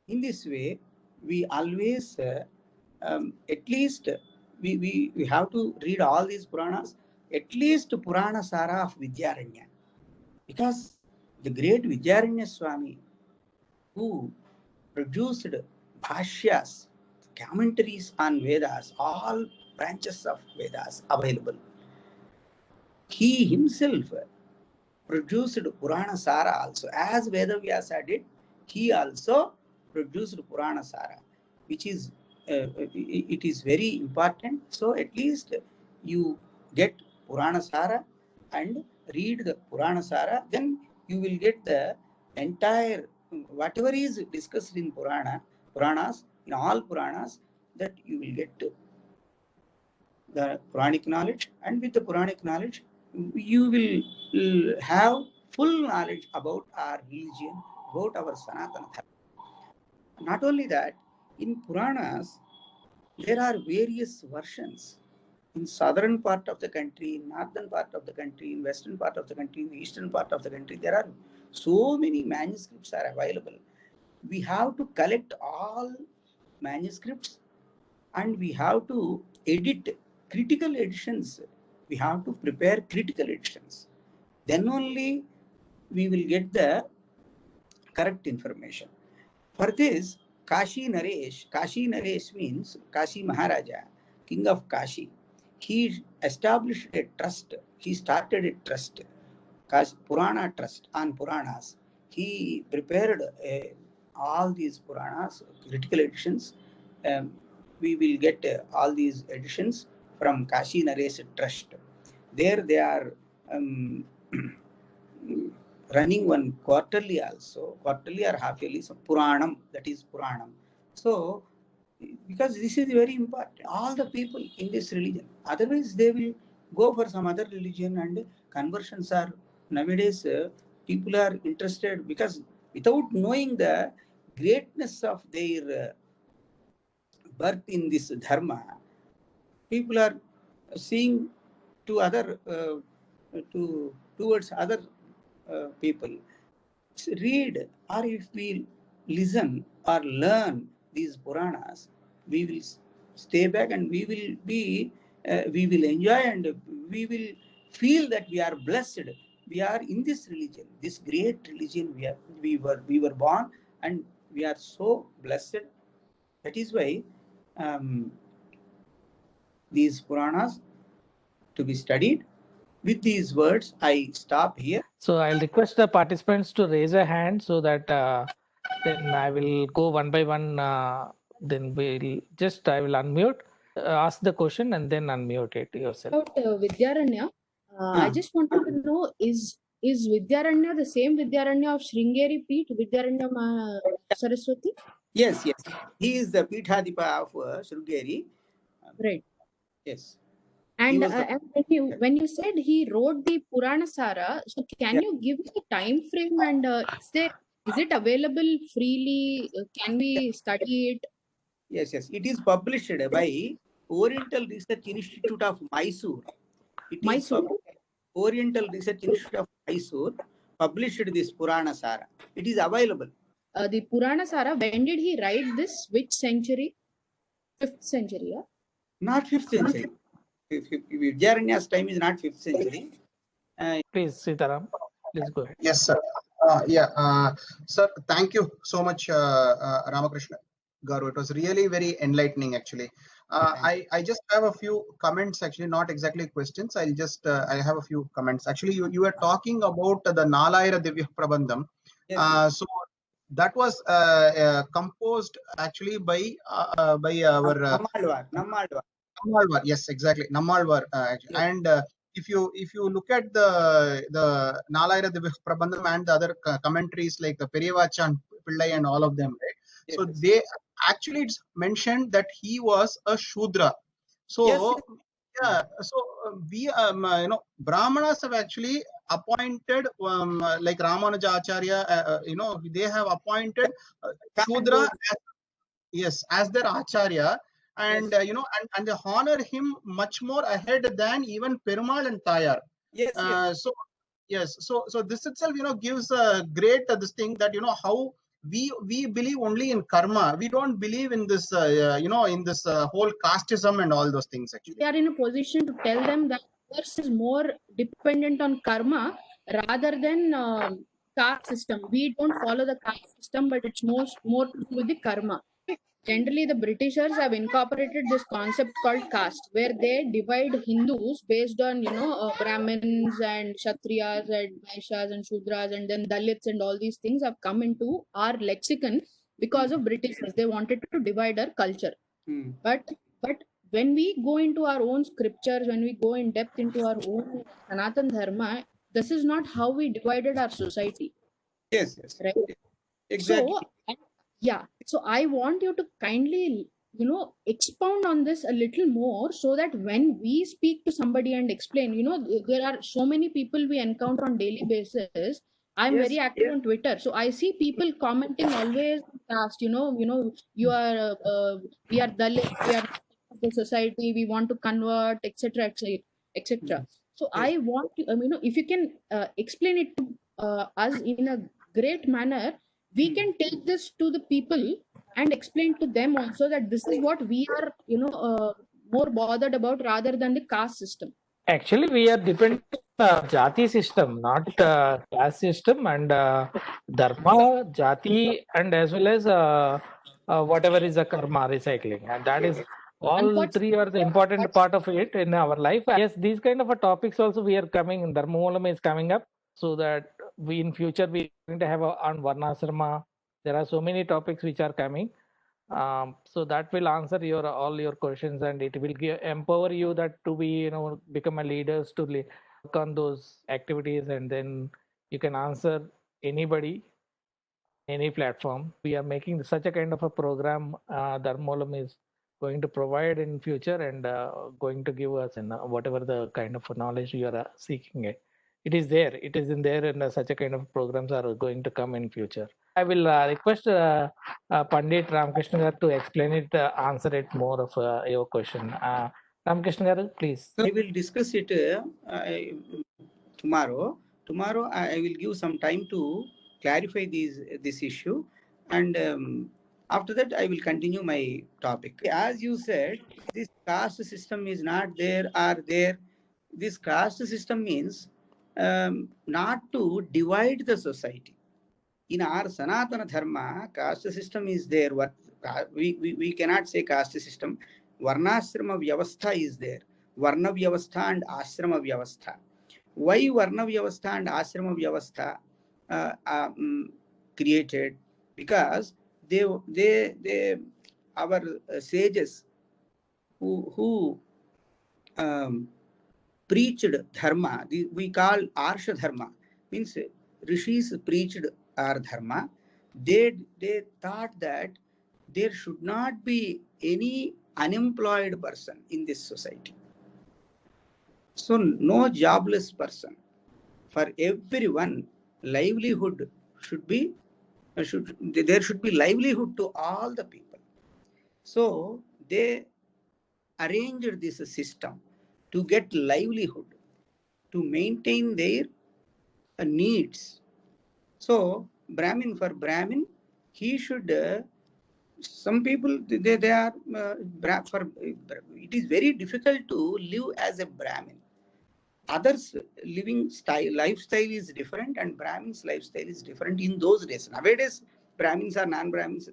in this way, we always at least we have to read all these Puranas, at least Purana Sara of Vidyaranya. Because the great Vidyaranya Swami, who produced bhashyas, commentaries on Vedas, all branches of Vedas available, he himself produced Purana Sara also. As Vedavyasa did, he also produced Purana Sara, which is it is very important. So at least you get Purana Sara and read the Purana Sara, then you will get the entire whatever is discussed in Puranas, in all Puranas, that you will get the Puranic knowledge, and with the Puranic knowledge, you will have full knowledge about our religion, about our Sanatana Dharma. Not only that, in Puranas, there are various versions. In southern part of the country, in northern part of the country, in western part of the country, in the eastern part of the country, there are so many manuscripts are available. We have to collect all manuscripts and we have to edit critical editions. We have to prepare critical editions. Then only we will get the correct information. For this, Kashi Naresh means Kashi Maharaja, king of Kashi. He established a trust. He started a trust, Purana trust on Puranas. He prepared all these Puranas, critical editions. We will get all these editions from Kashi Naresh Trust. There they are running one quarterly also, quarterly or half yearly, so Puranam, that is Puranam. So, because this is very important, all the people in this religion, otherwise they will go for some other religion, and conversions are nowadays people are interested because without knowing the greatness of their birth in this dharma, people are seeing to other towards other people. Read, or if we listen or learn these Puranas, we will stay back and we will enjoy and we will feel that we are blessed. We are in this religion, this great religion. We were born and we are so blessed. That is why these Puranas to be studied. With these words, I stop here. So I'll request the participants to raise a hand so that then I will go one by one. Then I will unmute, ask the question, and then unmute it yourself. About Vidyaranya, I just wanted to know, is Vidyaranya the same Vidyaranya of Sringeri Peeth, Vidyaranya Saraswati? Yes. He is the Peethadipa of Sringeri. Right. Yes. And when you said he wrote the Purana Sara, so can you give me a time frame, and is it available freely? Can we study it? Yes. It is published by Oriental Research Institute of Mysore. Oriental Research Institute of Mysore published this Purana Sara. It is available. The Purana Sara, when did he write this? Which century? 5th century, yeah? Not 5th century. Vijyaranya's time is not 5th century. Please, Sitaram, please go ahead. Yes, sir. Sir, thank you so much, Ramakrishna Garu. It was really very enlightening, actually. I just have a few comments, actually, not exactly questions. I have a few comments. Actually, you were talking about the Nalayira Divya Prabandham. Yes. So that was composed actually by our Nammalvar. Yes, exactly, Nammalvar. And if you look at the Nalayira Divya Prabandham and the other commentaries like the Periyavachan Pillai and all of them, right? Yes. So they actually, it's mentioned that he was a Shudra. So yes. yeah, so we Brahmanas have actually appointed like Ramanuja Acharya, they have appointed Shudra as their Acharya. And yes. And they honor him much more ahead than even Perumal and Tayar. Yes. So this itself gives a great this thing that how we believe only in karma. We don't believe in this, in this whole casteism and all those things. Actually, We are in a position to tell them that ours is more dependent on karma rather than caste system. We don't follow the caste system, but it's more to do with the karma. Generally, the Britishers have incorporated this concept called caste, where they divide Hindus based on Brahmins and Kshatriyas and Vaishyas and Shudras, and then Dalits and all these things have come into our lexicon because of Britishers. They wanted to divide our culture. But when we go into our own scriptures, when we go in depth into our own Sanatan Dharma, this is not how we divided our society. Yes, right? exactly. So I want you to kindly expound on this a little more, so that when we speak to somebody and explain, there are so many people we encounter on daily basis. I'm Yes, very active on Twitter, so I see people commenting always past, you are we are Dalit, we are of the society, we want to convert, etc., etc. So Yes. I want to, if you can explain it to us in a great manner, we can take this to the people and explain to them also that this is what we are more bothered about rather than the caste system. Actually, we are dependent on jati system, not caste system, and dharma, jati, and as well as whatever is the karma recycling, and that is all three are the important part of it in our life. Yes, these kind of topics also we are coming. Dharma is coming up, so that we in future we are going to have on varnashrama. There are so many topics which are coming. So that will answer all your questions, and it will empower you that to be become a leaders to work on those activities, and then you can answer anybody, any platform. We are making such a kind of a program. Dharmolam is going to provide in future, and going to give us whatever the kind of knowledge you are seeking. It is there. It is in there, and such a kind of programs are going to come in future. I will request Pandit Ramakrishna Garu to explain it, answer it more of your question. Ramakrishna Garu, please. So I will discuss it tomorrow. Tomorrow I will give some time to clarify this issue, and after that I will continue my topic. As you said, this caste system is not there or there. This caste system means not to divide the society. In our Sanatana Dharma, caste system is there. We cannot say caste system. Varnashrama Vyavastha is there. Varna Vyavastha and Ashrama Vyavastha. Why Varna Vyavastha and Ashrama Vyavastha created? Because our sages who preached dharma, we call Arsha Dharma, means rishis preached our dharma. They thought that there should not be any unemployed person in this society. So no jobless person. For everyone, livelihood there should be livelihood to all the people. So they arranged this system to get livelihood, to maintain their needs. So Brahmin, for Brahmin, he should. Some people they are it is very difficult to live as a Brahmin. Others' lifestyle is different, and Brahmins' lifestyle is different in those days. Nowadays, Brahmins or non-Brahmins,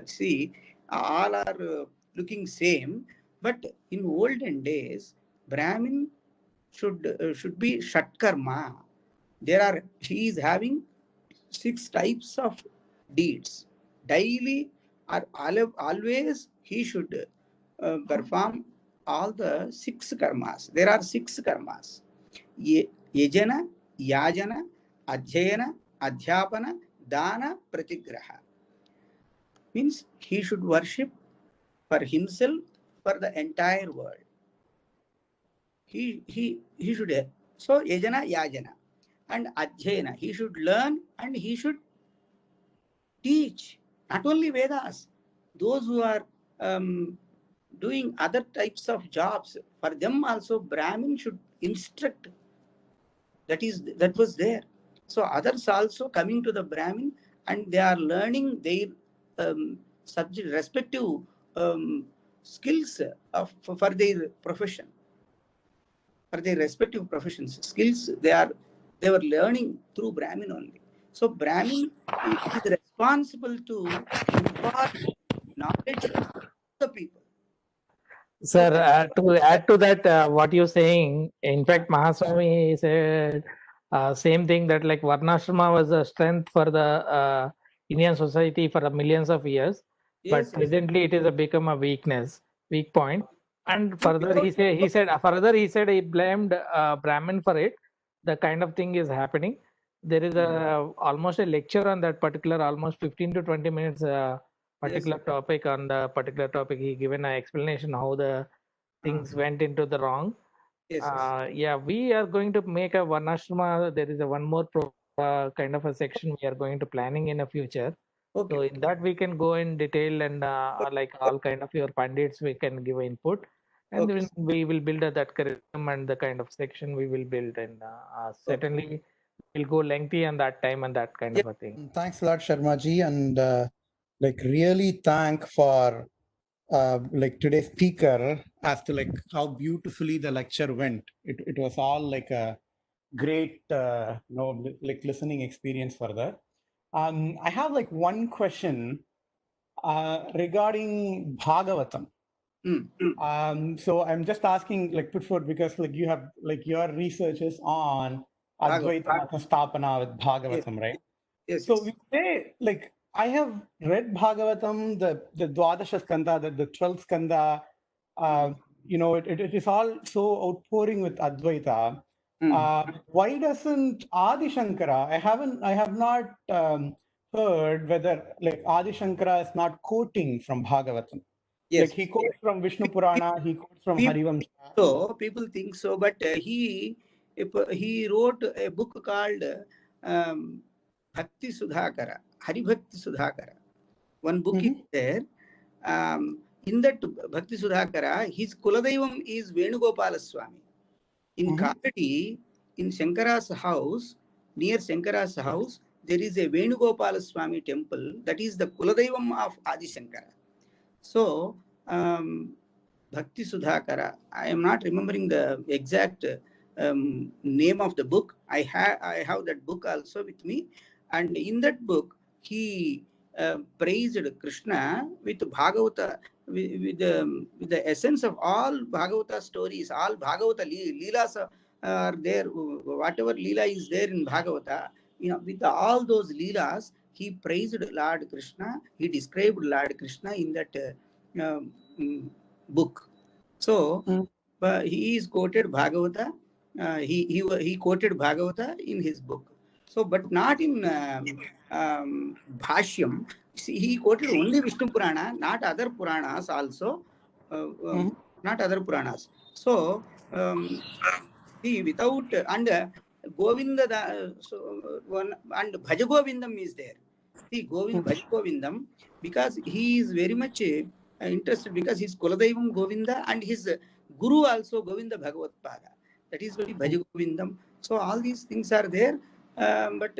see, all are looking same. But in olden days, Brahmin should be Shatkarma. He is having 6 types of deeds. Daily or always he should perform all the 6 karmas. There are 6 karmas. Yajana, Yajana, Adhyayana, Adhyapana, Dana, Pratigraha. Means he should worship for himself, for the entire world. He should. So Yajana, Yajana. And Adhyayana, he should learn and he should teach. Not only Vedas, those who are doing other types of jobs, for them also Brahmin should instruct. That was there. So others also coming to the Brahmin and they are learning their subject respective skills for their profession, for their respective professions. Skills they were learning through Brahmin only. So Brahmin is responsible to impart knowledge to the people. Sir, to add to that, what you're saying, in fact, Mahaswami said same thing, that like Varnashrama was a strength for the Indian society for millions of years, but Yes, presently it is become a weak point. And further, he said he blamed Brahmin for it. The kind of thing is happening. There is almost a lecture on that particular, almost 15 to 20 minutes. Particular topic. On the particular topic, he given an explanation how the things went into the wrong. yes, Yeah, we are going to make a Varnashrama. There is a one more kind of a section we are going to planning in the future. okay. So in that we can go in detail, and like all kind of your pandits, we can give input, and then we will build that curriculum and the kind of section we will build, and certainly we'll go lengthy on that time and that kind of a thing. Thanks a lot, Sharma ji, and like really thank for like today's speaker as to like how beautifully the lecture went. It was all like a great like listening experience for that. I have like one question regarding Bhagavatam. So I'm just asking, like, put forward, because like you have like your researches on Advaita Matastapana with Bhagavatam, right? Yes. So we say, like, I have read Bhagavatam, the Dwadasha Skanda, the 12th Skanda. You know, it is all so outpouring with Advaita. Why doesn't Adi Shankara? I have not heard whether like Adi Shankara is not quoting from Bhagavatam. Yes. Like he quotes from Vishnu Purana, he quotes from Harivamsa. So people think so, but he wrote a book called Bhakti Sudhakara, Haribhakti Sudhakara. One book is there. In that Bhakti Sudhakara, his Kuladaivam is Venugopala Swami. In Kavadi, in Shankara's house, near Shankara's house, there is a Venugopala Swami temple. That is the Kuladaivam of Adi Shankara. So, Bhakti Sudhakara, I am not remembering the exact name of the book. I have that book also with me. And in that book, he praised Krishna with Bhagavata, with the essence of all Bhagavata stories, all Bhagavata Leelas are there, whatever Leela is there in Bhagavata, you know, with all those Leelas, he praised Lord Krishna, he described Lord Krishna in that book. So, he is quoted Bhagavata, he quoted Bhagavata in his book. So, but not in Bhashyam. See, he quoted only Vishnu Purana, not other Puranas also, not other Puranas. So, see, without, and Govinda, so one, and Bhajagovindam is there. See, Bhajagovindam, because he is very much interested, because his Kuladaivam Govinda and his Guru also Govinda Bhagavat Pada. That is very Bhajagovindam. So all these things are there, but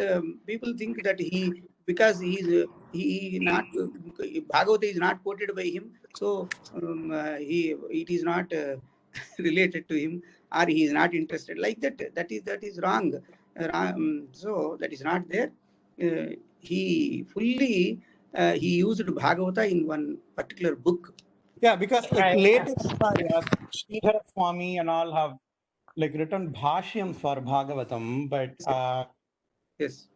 people think that because he not Bhagavata is not quoted by him, so it is not related to him, or he is not interested like that. That is wrong. So that is not there. He fully he used Bhagavata in one particular book. Yeah, because like later Sridhara Swami and all have like written Bhashyams for Bhagavatam, but yes.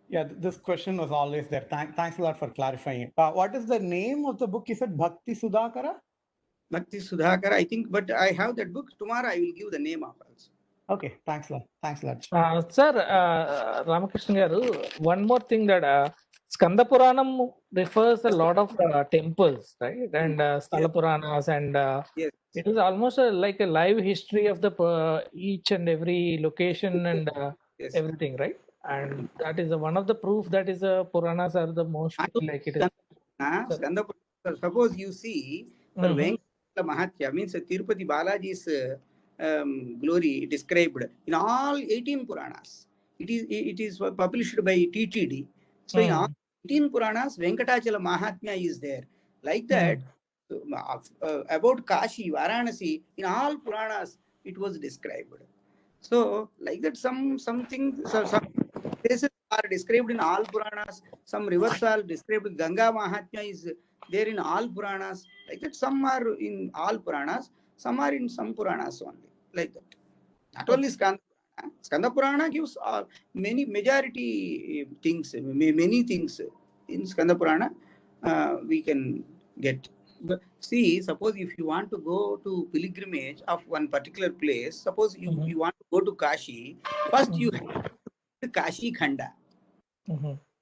Yeah, this question was always there. Thanks a lot for clarifying it. What is the name of the book? You said Bhakti Sudhakara? Bhakti Sudhakara, I think, but I have that book. Tomorrow I will give the name of also. Okay, thanks a lot. Thanks a lot. Sir, Ramakrishna Garu, one more thing, that Skanda Puranam refers a lot of temples, right? And Sthala Puranas, and yes. It is almost like a live history of the each and every location and yes. everything, right? And that is one of the proof that is Puranas are the most like it is. Skanda Purana, suppose you see for Venkateswara Mahatya, means Tirupati Balaji's glory described in all 18 Puranas. It is published by TTD. So in all 18 Puranas, Venkatachala Mahatmya is there. Like that, about Kashi, Varanasi, in all Puranas, it was described. So, like that, some places are described in all Puranas, some rivers are described. Ganga Mahatmya is there in all Puranas. Like that, some are in all Puranas, some are in some Puranas only. Like that. Not only Skanda Purana. Skanda Purana gives many majority things, many things in Skanda Purana we can get. But see, suppose if you want to go to pilgrimage of one particular place, suppose you want to go to Kashi, first you have to Kashi Khanda.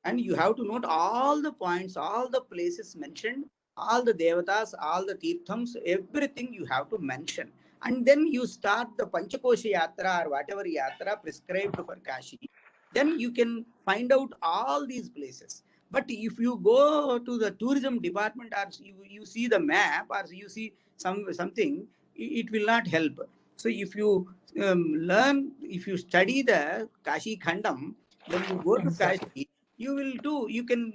And you have to note all the points, all the places mentioned, all the devatas, all the tirthams, everything you have to mention. And then you start the Panchakosha Yatra or whatever Yatra prescribed for Kashi. Then you can find out all these places. But if you go to the tourism department or you see the map or you see something, it will not help. So if you learn, if you study the Kashi Khandam, when you go to Kashi, you will do, you can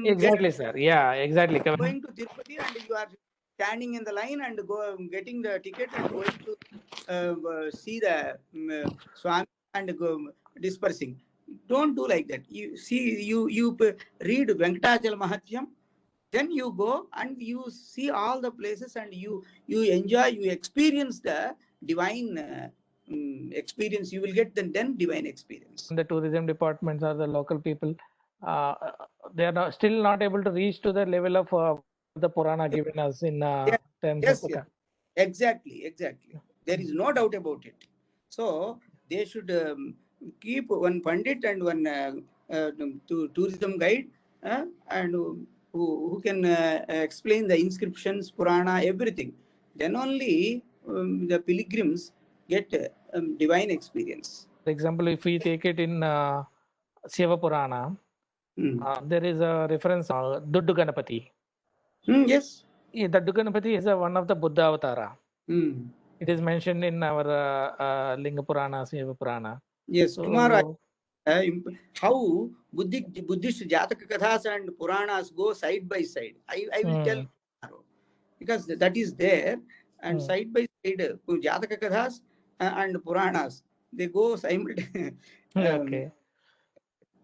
exactly, sir. Yeah, exactly. Going to Tirupati and you are standing in the line and getting the ticket and going to see the Swami and dispersing. Don't do like that. You see, you read Venkatachala Mahatyam, then you go and you see all the places and you enjoy, you experience the divine experience. You will get then divine experience. The tourism departments or the local people, they are still not able to reach to the level of the Purana given us in terms yes, of yes. Exactly. There is no doubt about it. So they should keep one Pandit and one tourism guide and who can explain the inscriptions, Purana, everything. Then only the pilgrims get divine experience. For example, if we take it in Shiva Purana, there is a reference Duddu Ganapati. Yes. Yeah, Duddu Ganapati is one of the Buddha avatara. It is mentioned in our Linga Purana, Shiva Purana. Yes, so, tomorrow how Buddhist Jataka Kathas and Puranas go side by side. I will tell tomorrow, because that is there, and side by side Jataka Kathas and Puranas, they go simultaneously. Okay.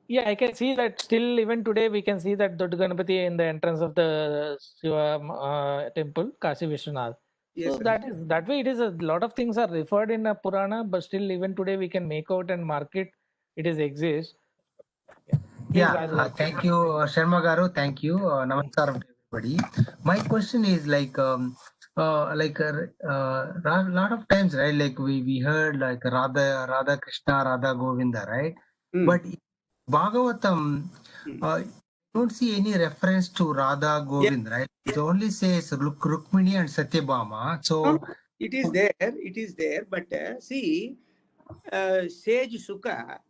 Yeah, I can see that still even today we can see that Doddu Ganapati in the entrance of the Shiva temple, Kashi Vishwanath. Yes, so that way it is a lot of things are referred in a Purana, but still even today we can make out and mark it. It is exists. Yeah, thank you, Sharma Garu. Thank you. Namaskaram to everybody. My question is like lot of times, right? Like we heard like Radha Krishna, Radha Govinda, right? But in Bhagavatam, don't see any reference to Radha Govind, right? It only says Rukmini and Satyabhama. So it is there. But see, Sage Sukha,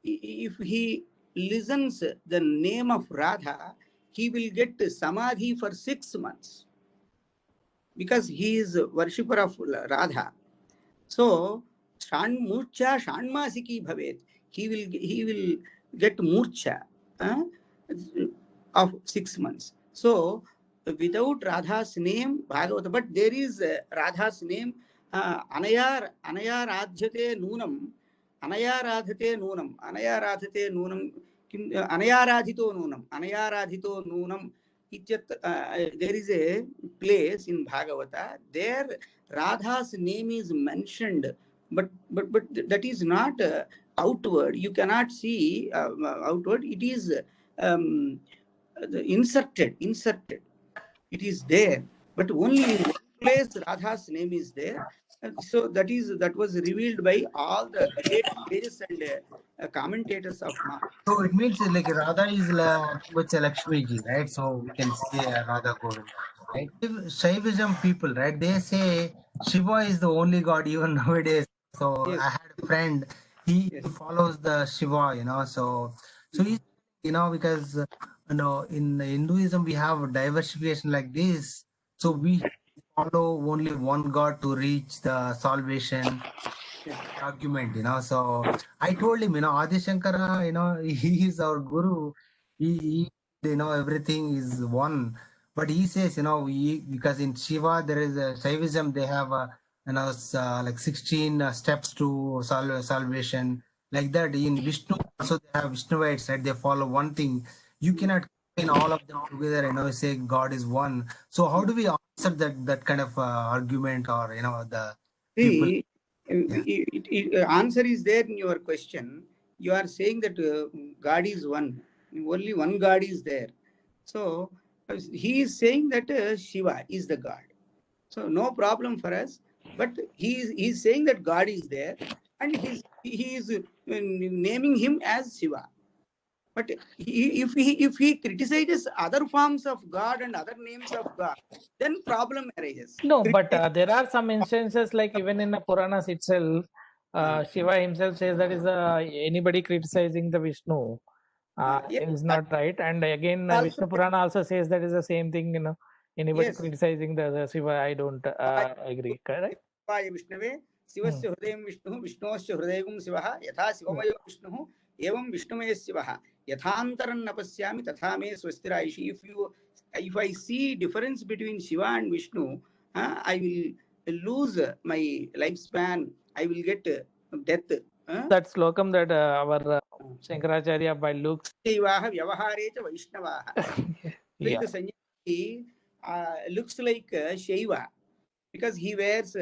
if he listens the name of Radha, he will get samadhi for 6 months because he is a worshipper of Radha. So murcha shanmasiki bhavet. He will get murcha of 6 months. So without Radha's name, Bhagavata, but there is Radha's name, Anaya Radhyate Nunam. Anayaradhate nunam, anayaradhate nunam, anayaradhito nunam. There is a place in Bhagavata, there Radha's name is mentioned, but that is not outward. You cannot see outward. It is inserted. It is there, but only in one place Radha's name is there. So that was revealed by all the great sages and commentators of Maha. So it means like Radha is with Lakshmi ji, right? So we can say Radha Govinda, right? Shaivism people, right? They say Shiva is the only god even nowadays. So yes. I had a friend, he follows the Shiva, so he's, because in Hinduism we have diversification like this. So we follow only one god to reach the salvation argument, so I told him, Adi Shankara, he is our guru. He everything is one. But he says, because in Shiva there is a Shaivism, they have like 16 steps to salvation. Like that, in Vishnu also they have Vishnuites, right? They follow one thing. You cannot combine all of them together, say God is one. So how do we answer that kind of argument, or the people? See, answer is there in your question. You are saying that God is one. Only one God is there. So he is saying that Shiva is the God. So no problem for us. But he is saying that God is there, and he is naming him as Shiva. But if he criticizes other forms of God and other names of God, then problem arises. No, but there are some instances, like even in the Puranas itself, Shiva himself says that is anybody criticizing the Vishnu Yes, is not right. And again, also Vishnu Purana also says that is the same thing. Anybody yes. criticizing the Shiva, I don't agree. Correct? शिवाय विष्णवे शिवस्य हृदयं विष्णुः विष्णोश्च हृदयं शिवः यथा शिवमयो विष्णुः एवं विष्णुमय शिवः यथान्तरं न पश्यामि तथा मे स्वस्तिरायिषि. If I see difference between Shiva and Vishnu, I will lose my lifespan. I will get death. That slokam that our Shankaracharya by looks. Shivaha vyavahare cha Vaishnavaha. Yeah. The sannyasi looks like Shiva because he wears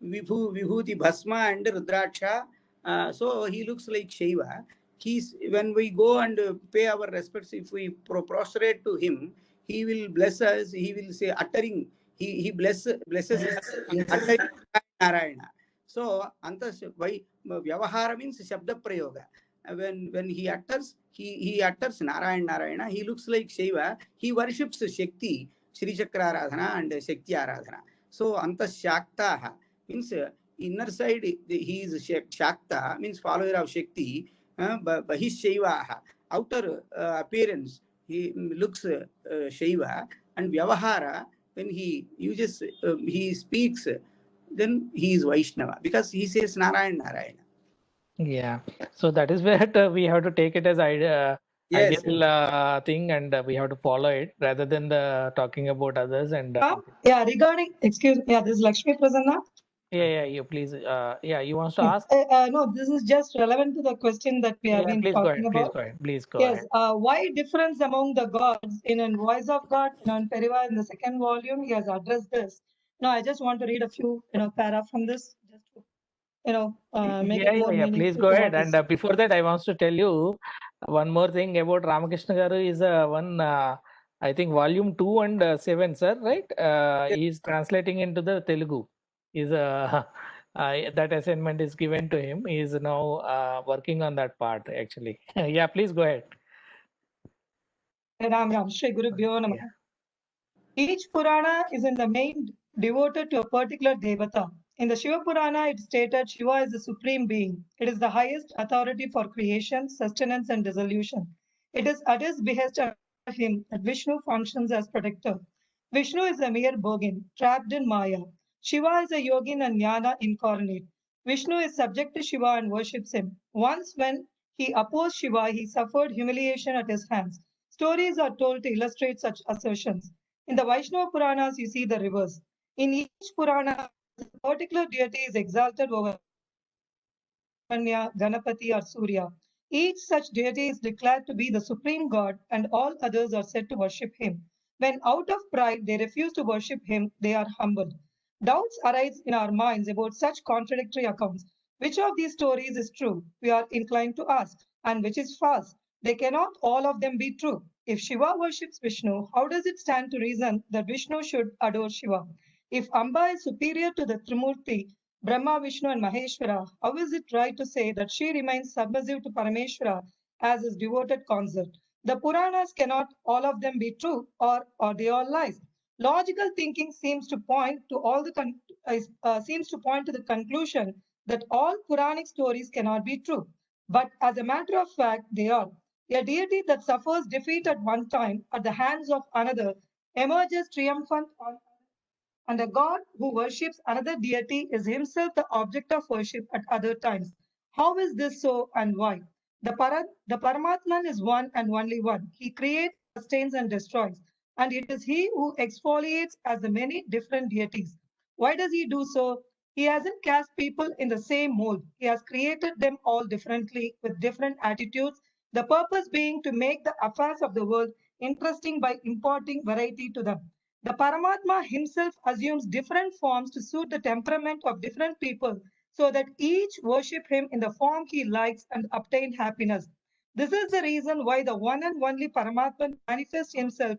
vibhuti bhasma and rudraksha, so he looks like Shiva. When we go and pay our respects, if we prostrate to him, he will bless us. He will say uttering. He blesses us uttering Narayana. So vyavahara means shabda prayoga. When he utters Narayana. He looks like Shiva. He worships Shakti, Shri Chakra Aradhana and Shakti Aradhana. So Antashaktaha means inner side he is Shakta, means follower of Shakti. Bahishaivaha, outer appearance he looks Shaiva, and Vyavahara, when he uses he speaks, then he is Vaishnava because he says Narayana. Yeah, so that is where we have to take it as ideal thing, and we have to follow it rather than talking about others. And regarding, excuse me, this is Lakshmi Prasanna. You please. You want to ask? No, this is just relevant to the question that we have been talking about. Please go ahead. Why difference among the gods in Voice of God, in Periva in the second volume? He has addressed this. Now, I just want to read a few, para from this, just to, make it more meaningful. Please go ahead. And before that, I want to tell you one more thing about Ramakrishna Garu is one, I think, volume 2 and 7, sir, right? He is translating into the Telugu. That assignment is given to him. He is now working on that part, actually. Yeah, please go ahead. Ram Shri Guru Bhyo Namaha. Each Purana is in the main devoted to a particular Devata. In the Shiva Purana, it stated Shiva is the supreme being. It is the highest authority for creation, sustenance, and dissolution. It is at his behest of him that Vishnu functions as protector. Vishnu is a mere Bhogin, trapped in Maya. Shiva is a yogin and jnana incarnate. Vishnu is subject to Shiva and worships him. Once when he opposed Shiva, he suffered humiliation at his hands. Stories are told to illustrate such assertions. In the Vaishnava Puranas, you see the reverse. In each Purana, a particular deity is exalted over Ganapati or Surya. Each such deity is declared to be the supreme god, and all others are said to worship him. When out of pride they refuse to worship him, they are humbled. Doubts arise in our minds about such contradictory accounts. Which of these stories is true? We are inclined to ask, and which is false? They cannot all of them be true. If Shiva worships Vishnu, how does it stand to reason that Vishnu should adore Shiva? If Amba is superior to the Trimurti, Brahma, Vishnu, and Maheshwara, how is it right to say that she remains submissive to Parameshwara as his devoted consort? The Puranas cannot all of them be true, or are they all lies? Logical thinking seems to point to the conclusion that all Puranic stories cannot be true. But as a matter of fact, they are. A deity that suffers defeat at one time at the hands of another emerges triumphant and a god who worships another deity is himself the object of worship at other times. How is this so and why? The Paramatman is one and only one. He creates sustains, and destroys. And it is he who exfoliates as the many different deities. Why does he do so? He hasn't cast people in the same mold. He has created them all differently with different attitudes, the purpose being to make the affairs of the world interesting by imparting variety to them. The Paramatma himself assumes different forms to suit the temperament of different people so that each worship him in the form he likes and obtain happiness. This is the reason why the one and only Paramatman manifests himself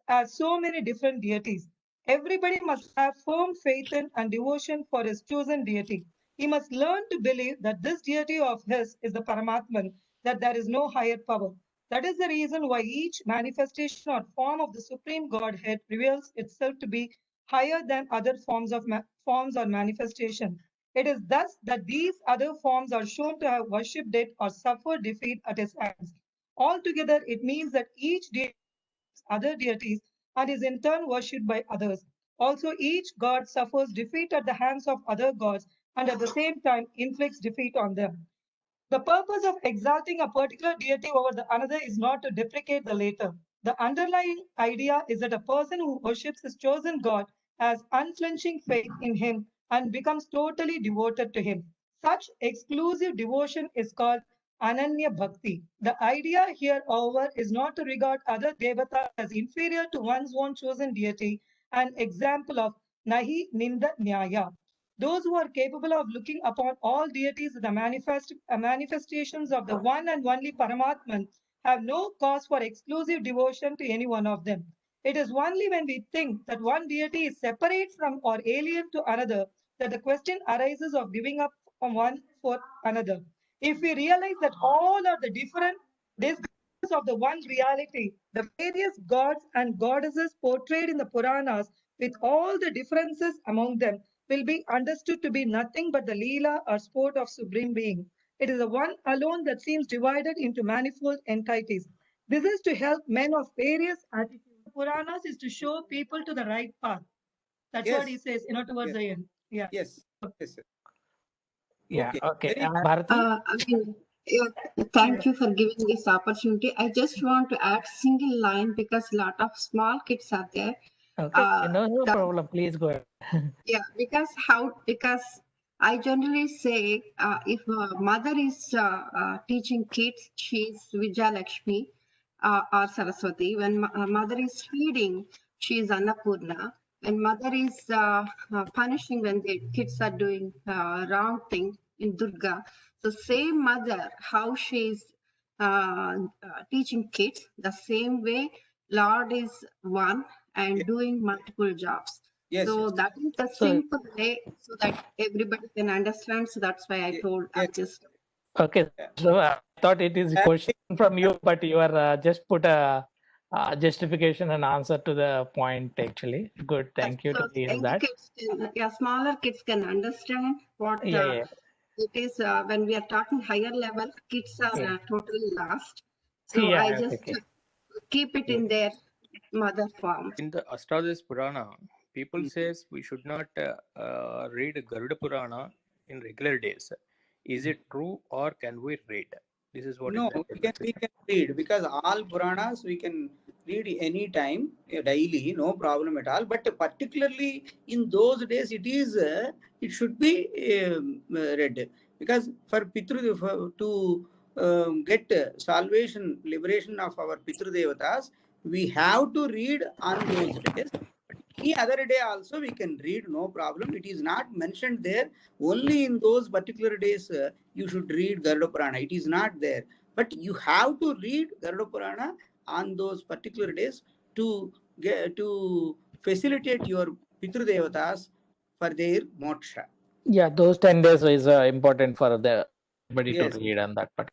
as so many different deities. Everybody must have firm faith in and devotion for his chosen deity. He must learn to believe that this deity of his is the Paramatman, that there is no higher power. That is the reason why each manifestation or form of the Supreme Godhead reveals itself to be higher than other forms or manifestation. It is thus that these other forms are shown to have worshipped it or suffered defeat at his hands. Altogether, it means that each deity other deities and is in turn worshipped by others. Also, each god suffers defeat at the hands of other gods and at the same time inflicts defeat on them. The purpose of exalting a particular deity over the another is not to deprecate the latter. The underlying idea is that a person who worships his chosen God has unflinching faith in him and becomes totally devoted to him. Such exclusive devotion is called Ananya Bhakti. The idea here, however, is not to regard other devatas as inferior to one's own chosen deity, an example of Nahi Ninda Nyaya. Those who are capable of looking upon all deities as the manifestations of the one and only Paramatman have no cause for exclusive devotion to any one of them. It is only when we think that one deity is separate from or alien to another that the question arises of giving up on one for another. If we realize that all are the different disguises of the one reality, the various gods and goddesses portrayed in the Puranas with all the differences among them will be understood to be nothing but the Leela or sport of Supreme Being. It is the one alone that seems divided into manifold entities. This is to help men of various attitudes. Puranas is to show people to the right path. That's what Yes. he says, towards Yes. the end. Yeah. Yes. Yes. Sir. Yeah. Okay. Okay. Very Bharati? Again, thank you for giving this opportunity. I just want to add single line because a lot of small kids are there. Okay. No the- problem. Please go ahead. Yeah, because I generally say if a mother is teaching kids, she's Vijaya Lakshmi or Saraswati. When mother is feeding, she is Annapurna. When mother is punishing when the kids are doing wrong thing in Durga, so same mother, how she is teaching kids, the same way Lord is one and doing multiple jobs. Yes. So Yes. that is the So- simple way so that everybody can understand. So that's why I told I Yes. just Okay. So I thought it is a question from you, but you are just put a justification and answer to the point actually. Good. Thank you to so hear young that. kids can, smaller kids can understand what Yeah. it is when we are talking higher level. Kids are Yeah. totally lost. So Yeah, I okay, just okay. keep it in their mother form. In the Ashtadis Purana, people says we should not read Garuda Purana in regular days. Is it true or can we read? This is what No, exactly we can read because all Puranas we can read any time, daily, no problem at all. But particularly in those days, it should be read because for to get salvation, liberation of our Pitru Devatas, we have to read on those days. Any other day also we can read, no problem. It is not mentioned there. Only in those particular days you should read Garuda Purana. It is not there. But you have to read Garuda Purana on those particular days to facilitate your Pitru Devatas for their moksha. Yeah, those 10 days is important for the everybody Yes. to read on that part.